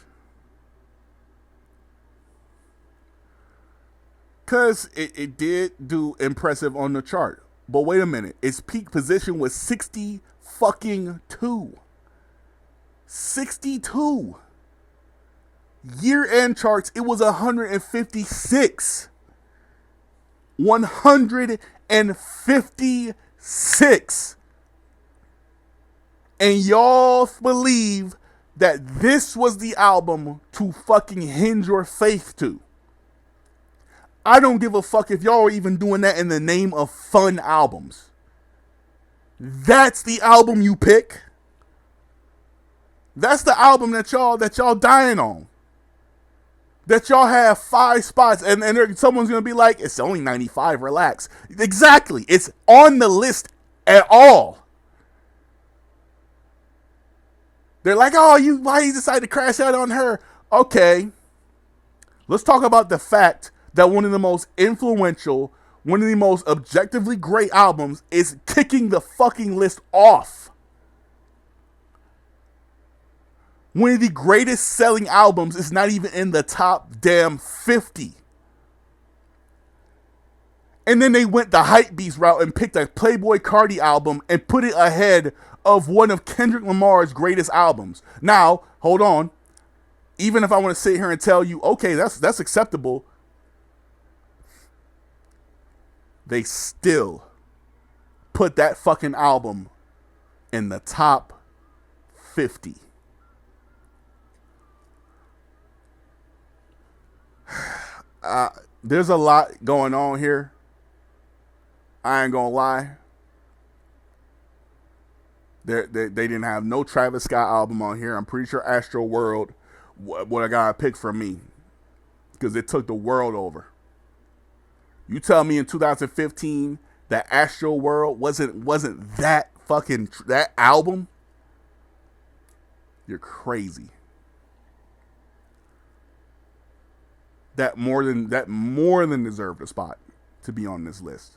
Because it did do impressive on the chart. But wait a minute. Its peak position was 60 fucking 2. 62. Year-end charts, it was 156. 156. And y'all believe that this was the album to fucking hinge your faith to. I don't give a fuck if y'all are even doing that in the name of fun albums. That's the album you pick. That's the album that y'all dying on. That y'all have 5 spots and someone's gonna be like, it's only 95, relax. Exactly. It's on the list at all. They're like, oh, why you decided to crash out on her? Okay. Let's talk about the fact that one of the most influential, one of the most objectively great albums is kicking the fucking list off. One of the greatest selling albums is not even in the top damn 50. And then they went the hypebeast route and picked a Playboi Carti album and put it ahead of one of Kendrick Lamar's greatest albums. Now, hold on. Even if I want to sit here and tell you, okay, that's acceptable, they still put that fucking album in the top 50. There's a lot going on here. I ain't gonna lie. They didn't have no Travis Scott album on here. I'm pretty sure Astro World what I got picked from me, because it took the world over. You tell me in 2015 that Astro World wasn't that fucking that album? You're crazy. That more than deserved a spot to be on this list.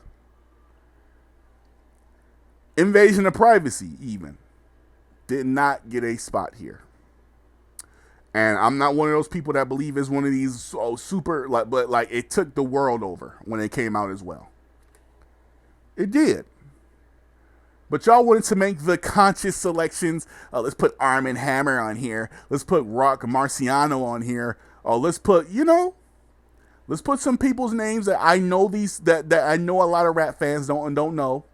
Invasion of Privacy even did not get a spot here. And I'm not one of those people that believe it's one of these super, but it took the world over when it came out as well. It did. But y'all wanted to make the conscious selections. Let's put Arm& Hammer on here. Let's put Rock Marciano on here. Let's put, let's put some people's names that I know that I know a lot of rap fans don't know.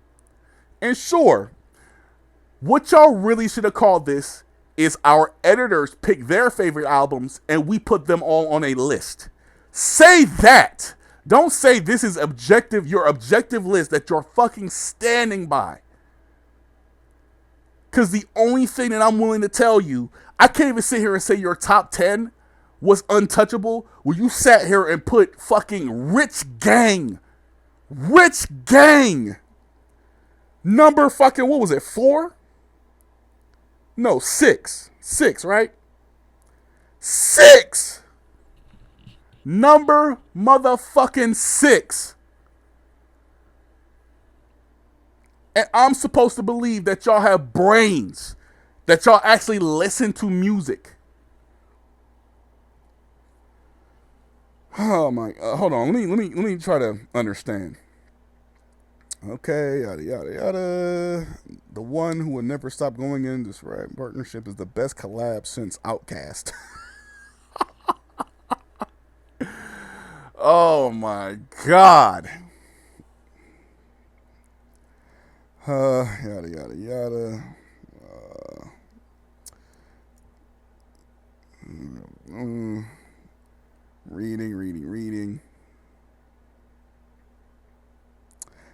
And sure, what y'all really should have called this is our editors pick their favorite albums and we put them all on a list. Say that. Don't say this is your objective list that you're fucking standing by. Because the only thing that I'm willing to tell you, I can't even sit here and say your top 10 was untouchable when you sat here and put fucking Rich Gang. Number fucking, what was it, 4? No, 6. 6, right? 6! Number motherfucking 6 And I'm supposed to believe that y'all have brains, that y'all actually listen to music. Oh my! Hold on. Let me try to understand. Okay, yada yada yada. The one who will never stop going in this right partnership is the best collab since Outcast. Oh my god. Yada yada yada. Reading.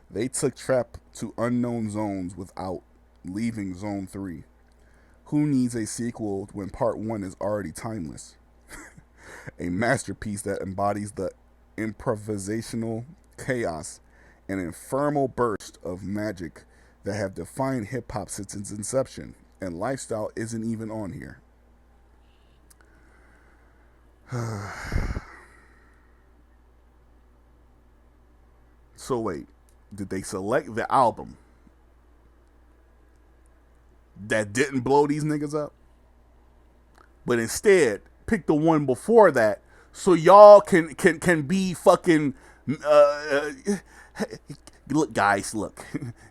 They took Trap to unknown zones without leaving Zone 3. Who needs a sequel when Part 1 is already timeless? A masterpiece that embodies the improvisational chaos and infernal burst of magic that have defined hip hop since its inception, and lifestyle isn't even on here. So wait, did they select the album that didn't blow these niggas up, but instead pick the one before that so y'all can be fucking look guys, look.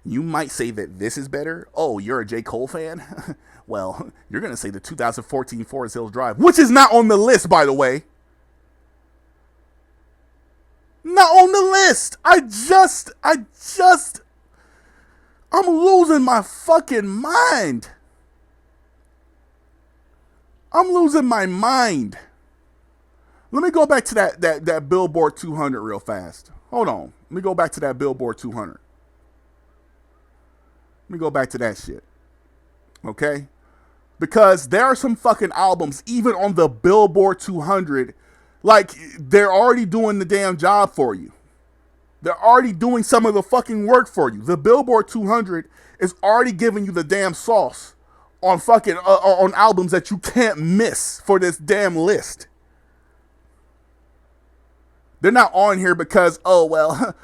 You might say that this is better. Oh, you're a J. Cole fan? Well, you're gonna say the 2014 Forest Hills Drive, which is not on the list, by the way. Not on the list. I'm losing my fucking mind. I'm losing my mind. Let me go back to that Billboard 200 real fast. Hold on. Let me go back to that Billboard 200. Let me go back to that shit. Okay? Because there are some fucking albums, even on the Billboard 200, like, they're already doing the damn job for you. They're already doing some of the fucking work for you. The Billboard 200 is already giving you the damn sauce on fucking on albums that you can't miss for this damn list. They're not on here because, oh well,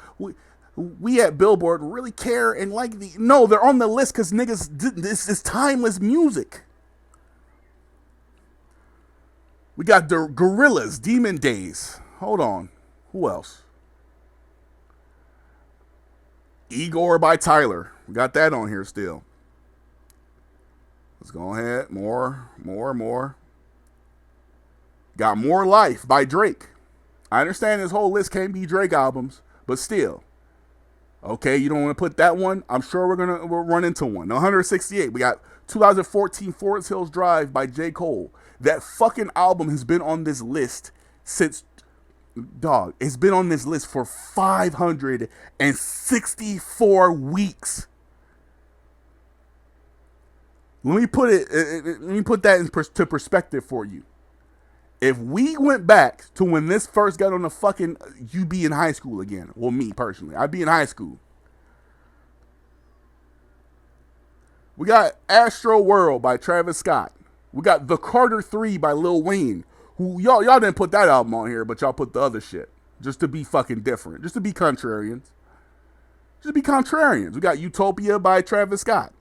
we at Billboard really care and like the. No, they're on the list because niggas, this is timeless music. We got the Gorillas, Demon Days. Hold on, who else? Igor by Tyler. We got that on here still. Let's go ahead. More. Got More Life by Drake. I understand this whole list can't be Drake albums, but still. Okay, you don't want to put that one? I'm sure we'll run into one. 168. We got 2014 Forest Hills Drive by J. Cole. That fucking album has been on this list since, dog, it's been on this list for 564 weeks. Let me put that into perspective for you. If we went back to when this first got on the fucking, you be in high school again. Well, me personally, I'd be in high school. We got Astro World by Travis Scott. We got The Carter 3 by Lil Wayne. Who y'all didn't put that album on here, but y'all put the other shit. Just to be fucking different. Just to be contrarians. We got Utopia by Travis Scott.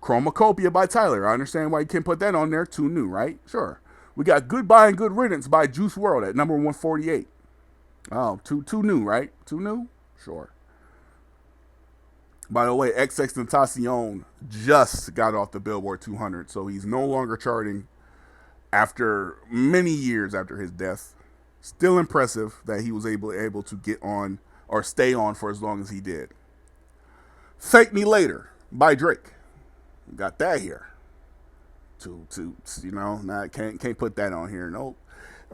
Chromacopia by Tyler. I understand why you can't put that on there. Too new, right? Sure. We got Goodbye and Good Riddance by Juice WRLD at number 148. Oh, too new, right? Too new? Sure. By the way, XXXTentacion just got off the Billboard 200, so he's no longer charting after many years after his death. Still impressive that he was able to get on or stay on for as long as he did. Thank Me Later by Drake. Got that here. Can't put that on here. Nope.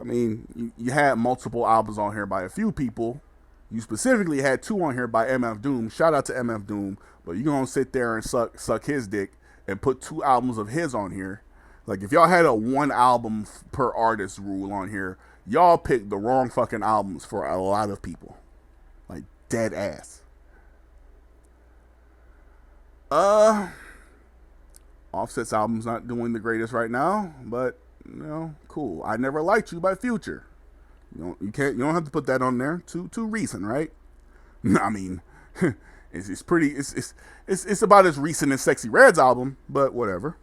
I mean, you had multiple albums on here by a few people. You specifically had 2 on here by MF Doom. Shout out to MF Doom. But you're going to sit there and suck his dick and put 2 albums of his on here. Like, if y'all had a 1 album per artist rule on here, y'all picked the wrong fucking albums for a lot of people. Like, dead ass. Offset's album's not doing the greatest right now, but, cool. I Never Liked You by Future. You don't have to put that on there. Too recent, right? I mean, It's pretty. It's about as recent as Sexy Red's album, but whatever.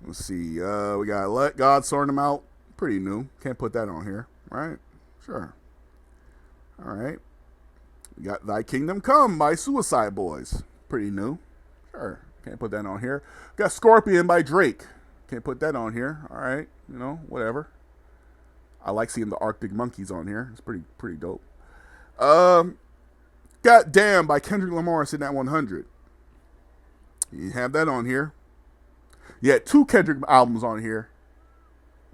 Let's see. We got Let God Sort Them Out. Pretty new. Can't put that on here, right? Sure. All right. We got Thy Kingdom Come by Suicide Boys. Pretty new. Sure. Can't put that on here. We got Scorpion by Drake. Can't put that on here. All right. You know, whatever. I like seeing the Arctic Monkeys on here. It's pretty dope. Got Damn by Kendrick Lamar sitting at 100. You have that on here. You had 2 Kendrick albums on here.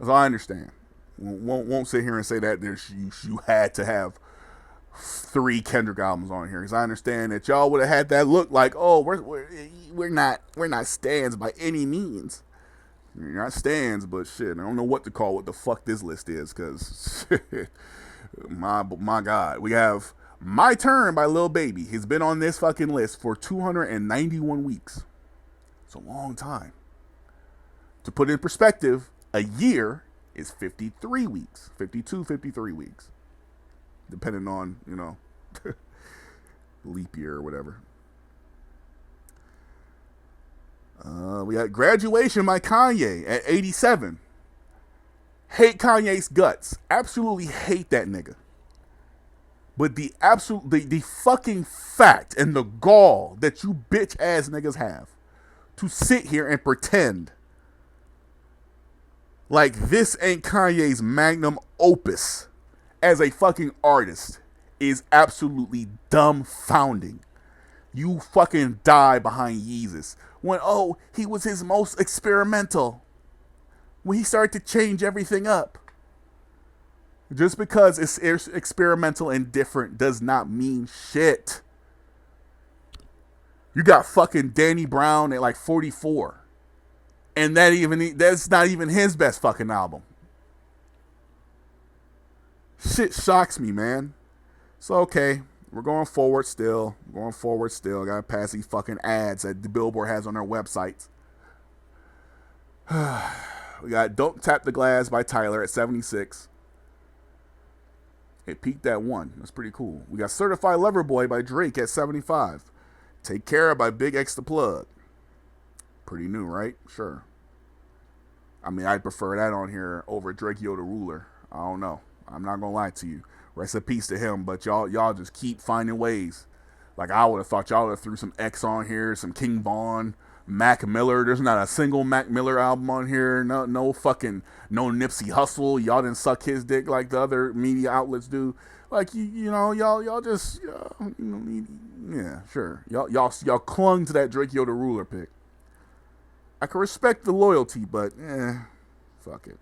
As I understand. Won't sit here and say that you had to have 3 Kendrick albums on here. Because I understand that y'all would have had that look like, oh, we're not stands by any means. You're not stands, but shit, I don't know what to call what the fuck this list is, because my God. We have My Turn by Lil Baby. He's been on this fucking list for 291 weeks. It's a long time. To put it in perspective, a year is 53 weeks. 52, 53 weeks. Depending on, you know, leap year or whatever. We got Graduation by Kanye at 87. Hate Kanye's guts. Absolutely hate that nigga. But the fucking fact and the gall that you bitch ass niggas have to sit here and pretend like this ain't Kanye's magnum opus as a fucking artist is absolutely dumbfounding. You fucking die behind Yeezus. When, oh, he was his most experimental. When he started to change everything up. Just because it's experimental and different does not mean shit. You got fucking Danny Brown at like 44. And that's not even his best fucking album. Shit shocks me, man. So, okay. We're going forward still. Gotta pass these fucking ads that the Billboard has on their websites. We got Don't Tap the Glass by Tyler at 76. It peaked at 1. That's pretty cool. We got Certified Lover Boy by Drake at 75. Take Care by Big X the Plug. Pretty new, right? Sure. I mean, I'd prefer that on here over Drake Yo the Ruler. I don't know. I'm not gonna lie to you. Rest in peace to him, but y'all just keep finding ways. Like, I would have thought y'all would have threw some X on here, some King Von, Mac Miller. There's not a single Mac Miller album on here. No Nipsey Hussle. Y'all didn't suck his dick like the other media outlets do. Like, y'all just, yeah, sure. Y'all clung to that Drake Yo the Ruler pick. I can respect the loyalty, but fuck it.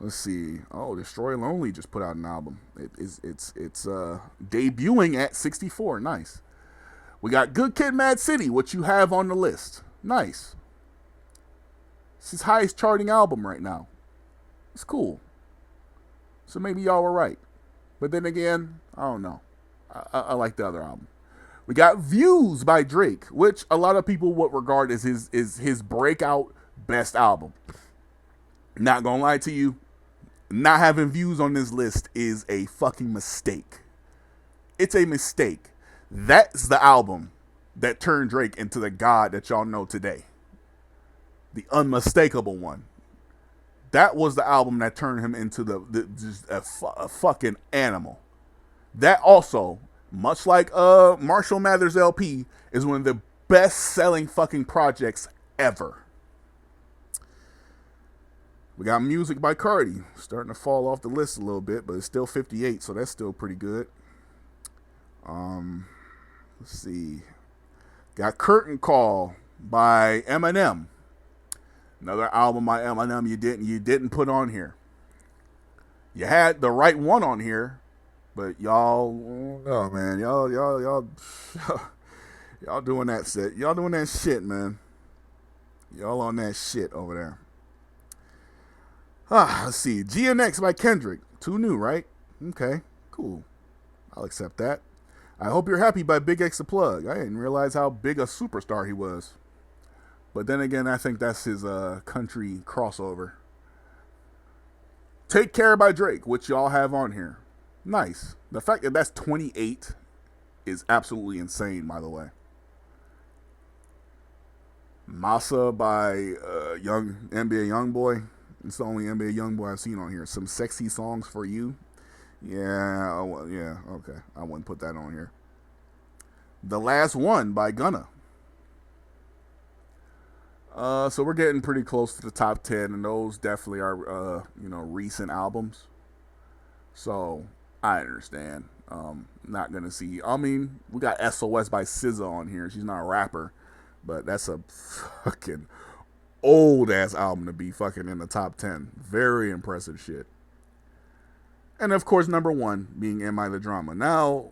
Let's see. Oh, Destroy Lonely just put out an album. It's debuting at 64. Nice. We got Good Kid, Mad City, which you have on the list. Nice. It's his highest charting album right now. It's cool. So maybe y'all were right. But then again, I don't know. I like the other album. We got Views by Drake, which a lot of people would regard as his breakout best album. Not gonna lie to you. Not having Views on this list is a fucking mistake. It's a mistake. That's the album that turned Drake into the god that y'all know today. The unmistakable one. That was the album that turned him into just a fucking animal. That also, much like Marshall Mathers LP, is one of the best-selling fucking projects ever. We got Music by Cardi. Starting to fall off the list a little bit, but it's still 58, so that's still pretty good. Let's see. Got Curtain Call by Eminem. Another album by Eminem you didn't put on here. You had the right one on here, but y'all, oh man, y'all doing that shit. Y'all doing that shit, man. Y'all on that shit over there. Let's see. GNX by Kendrick. Too new, right? Okay, cool. I'll accept that. I Hope You're Happy by Big X the Plug. I didn't realize how big a superstar he was. But then again, I think that's his country crossover. Take Care by Drake, which y'all have on here. Nice. The fact that that's 28 is absolutely insane, by the way. Masa by young NBA Youngboy. It's the only NBA Youngboy I've seen on here. Some sexy songs for you. Yeah, yeah, okay. I wouldn't put that on here. The Last One by Gunna. So we're getting pretty close to the top 10, and those definitely are, recent albums. So I understand. Not gonna see. I mean, we got SOS by SZA on here. She's not a rapper, but that's a fucking old ass album to be fucking in the top 10. Very impressive shit. And of course, number one being Am I the Drama. Now,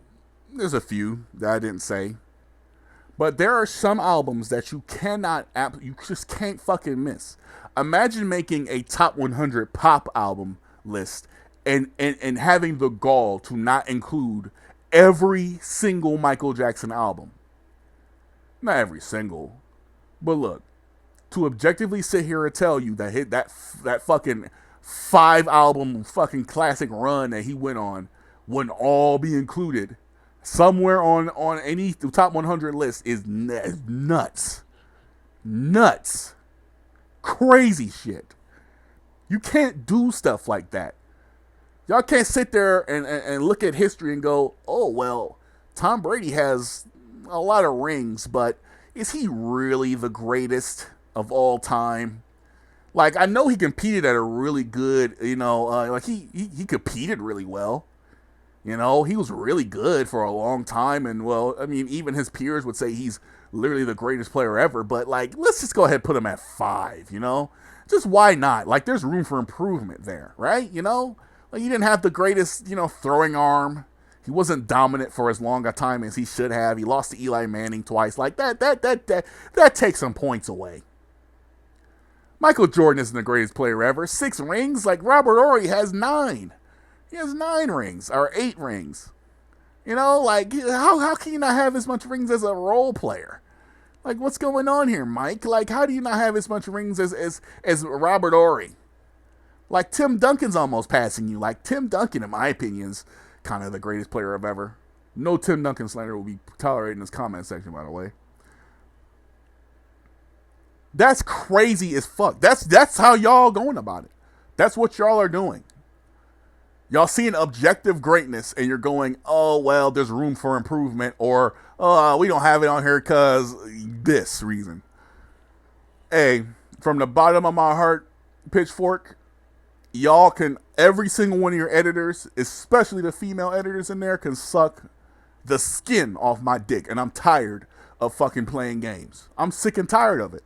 there's a few that I didn't say, but there are some albums that you just can't fucking miss. Imagine making a top 100 pop album list and having the gall to not include every single Michael Jackson album. Not every single, but look, to objectively sit here and tell you that that fucking 5 album fucking classic run that he went on wouldn't all be included somewhere on any top 100 list is nuts. Nuts. Crazy shit. You can't do stuff like that. Y'all can't sit there and look at history and go, oh, well, Tom Brady has a lot of rings, but is he really the greatest of all time? Like, I know he competed at a really good, he competed really well. You know, he was really good for a long time. And, well, I mean, even his peers would say he's literally the greatest player ever. But, like, let's just go ahead and put him at 5, you know? Just why not? Like, there's room for improvement there, right? You know? Like, he didn't have the greatest, throwing arm. He wasn't dominant for as long a time as he should have. He lost to Eli Manning twice. Like, that takes some points away. Michael Jordan isn't the greatest player ever. 6 rings? Like, Robert Horry has 9. He has 9 rings, or 8 rings. You know, like, how can you not have as much rings as a role player? Like, what's going on here, Mike? Like, how do you not have as much rings as Robert Horry? Like, Tim Duncan's almost passing you. Like, Tim Duncan, in my opinion, is kind of the greatest player of ever. No Tim Duncan slander will be tolerated in this comment section, by the way. That's crazy as fuck. That's how y'all going about it. That's what y'all are doing. Y'all seeing objective greatness and you're going, oh, well, there's room for improvement, or, oh, we don't have it on here because this reason. Hey, from the bottom of my heart, Pitchfork, y'all can, every single one of your editors, especially the female editors in there, can suck the skin off my dick. And I'm tired of fucking playing games. I'm sick and tired of it.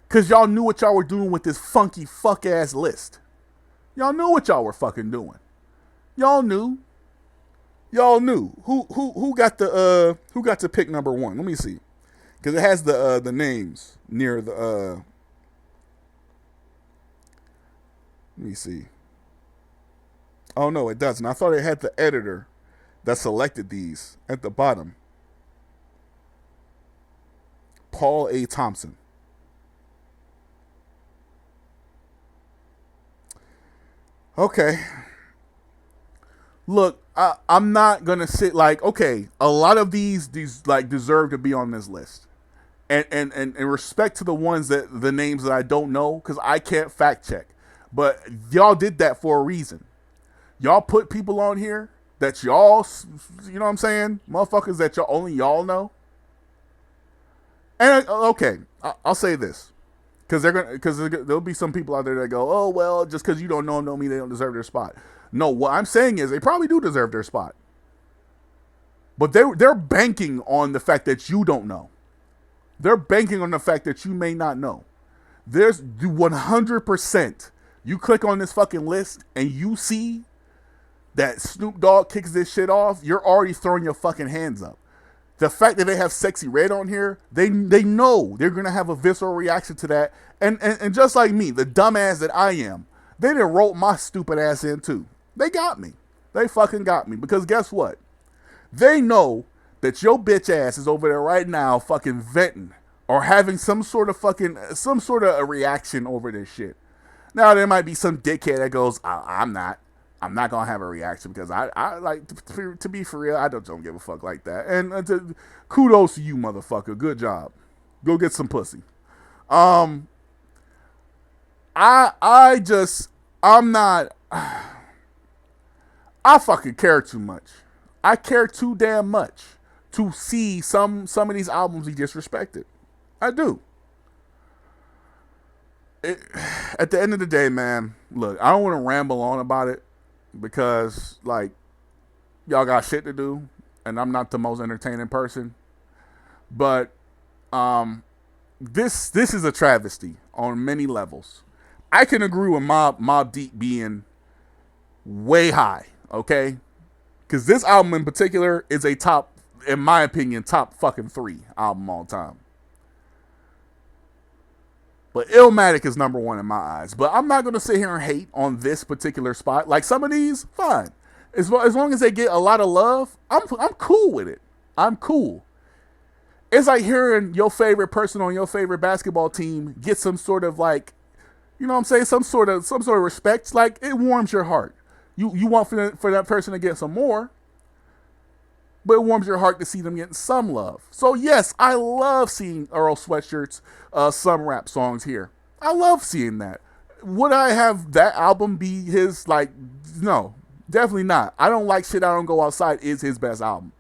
Because y'all knew what y'all were doing with this funky fuck-ass list. Y'all knew what y'all were fucking doing. Y'all knew. Y'all knew. Who got to pick number 1? Let me see. Because it has the names near the... Let me see. Oh, no, it doesn't. I thought it had the editor that selected these at the bottom. Paul A. Thompson. Okay. Look, I'm not going to sit like, okay, a lot of these like deserve to be on this list. And in respect to the ones that the names that I don't know, because I can't fact check. But y'all did that for a reason. Y'all put people on here that y'all, you know what I'm saying? Motherfuckers that only y'all know. And okay, I'll say this. Because there'll be some people out there that go, oh, well, just because you don't know them don't mean they don't deserve their spot. No, what I'm saying is they probably do deserve their spot. But they're banking on the fact that you don't know. They're banking on the fact that you may not know. There's 100%. You click on this fucking list and you see that Snoop Dogg kicks this shit off, you're already throwing your fucking hands up. The fact that they have Sexy Red on here, they know they're going to have a visceral reaction to that. And just like me, the dumbass that I am, they done wrote my stupid ass in too. They got me. They fucking got me. Because guess what? They know that your bitch ass is over there right now fucking venting or having some sort of a reaction over this shit. Now, there might be some dickhead that goes, I'm not. I'm not gonna have a reaction because I like to be for real. I don't give a fuck like that. And kudos to you, motherfucker. Good job. Go get some pussy. Um, I just I'm not. I fucking care too much. I care too damn much to see some of these albums he disrespected. I do. It, at the end of the day, man, look, I don't want to ramble on about it because like y'all got shit to do, and I'm not the most entertaining person. But this is a travesty on many levels. I can agree with Mob Deep being way high, okay? Because this album in particular is a top, in my opinion, top fucking 3 album all time. But Illmatic is number 1 in my eyes. But I'm not going to sit here and hate on this particular spot. Like some of these, fine. As long as they get a lot of love, I'm cool with it. I'm cool. It's like hearing your favorite person on your favorite basketball team get some sort of like, you know what I'm saying, some sort of respect. Like it warms your heart. You want for that person to get some more, but it warms your heart to see them getting some love. So yes, I love seeing Earl Sweatshirt's some rap songs here. I love seeing that. Would I have that album be his, like, no, definitely not. I Don't Like Shit I Don't Go Outside is his best album.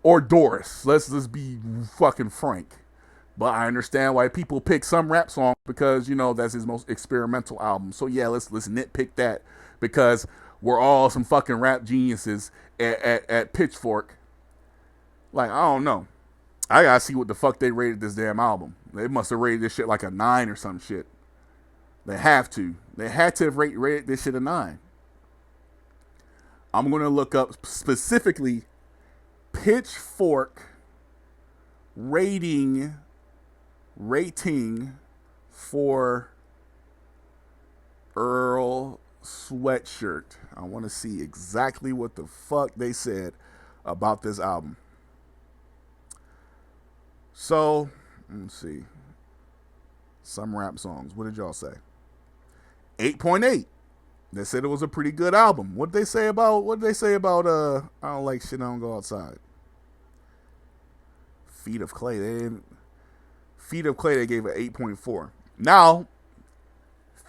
Or Doris. Let's be fucking frank. But I understand why people pick some rap song because, you know, that's his most experimental album. So yeah, let's nitpick that because we're all some fucking rap geniuses at Pitchfork. Like, I don't know. I gotta see what the fuck they rated this damn album. They must have rated this shit like a 9 or some shit. They have to. They had to have rated this shit a 9. I'm gonna look up specifically Pitchfork rating for Earl Sweatshirt. I want to see exactly what the fuck they said about this album. So, let's see. Some rap songs. What did y'all say? 8.8. They said it was a pretty good album. What did they say about I Don't Like Shit I Don't Go Outside? Feet of Clay. They gave it 8.4. Now,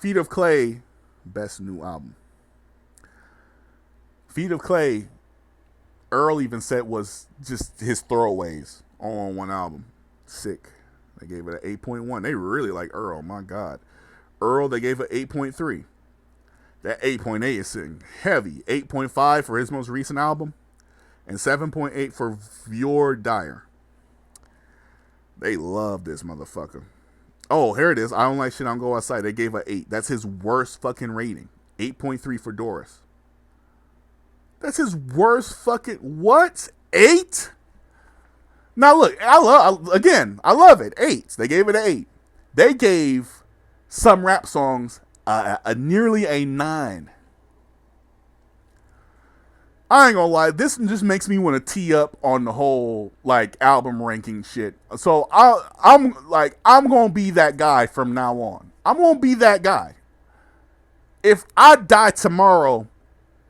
Feet of Clay, best new album. Feet of Clay, Earl even said was just his throwaways on one album. Sick. They gave it an 8.1. They really like Earl, my God. Earl, they gave it 8.3. That 8.8 is sitting heavy. 8.5 for his most recent album. And 7.8 for Your Dyer. They love this motherfucker. Oh, here it is. I Don't Like Shit I Don't Go Outside. They gave it 8. That's his worst fucking rating. 8.3 for Doris. That's his worst fucking... What? 8? Now look, I love it. 8. They gave it an 8. They gave some rap songs nearly a 9. I ain't gonna lie, this just makes me want to tee up on the whole like album ranking shit. So I'm gonna be that guy from now on. I'm gonna be that guy. If I die tomorrow,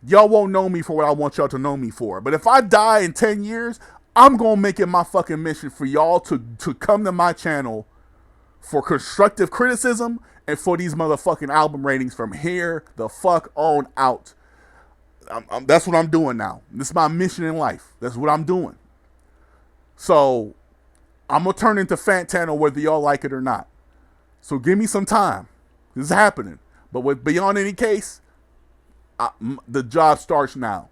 y'all won't know me for what I want y'all to know me for. But if I die in 10 years, I'm gonna make it my fucking mission for y'all to come to my channel for constructive criticism and for these motherfucking album ratings from here the fuck on out. That's what I'm doing now. This is my mission in life. That's what I'm doing. So I'm gonna turn into Fantano whether y'all like it or not. So give me some time. This is happening. But beyond any case, the job starts now.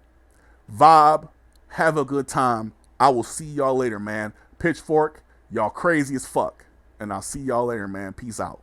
Vibe. Have a good time. I will see y'all later, man. Pitchfork, y'all crazy as fuck. And I'll see y'all later, man. Peace out.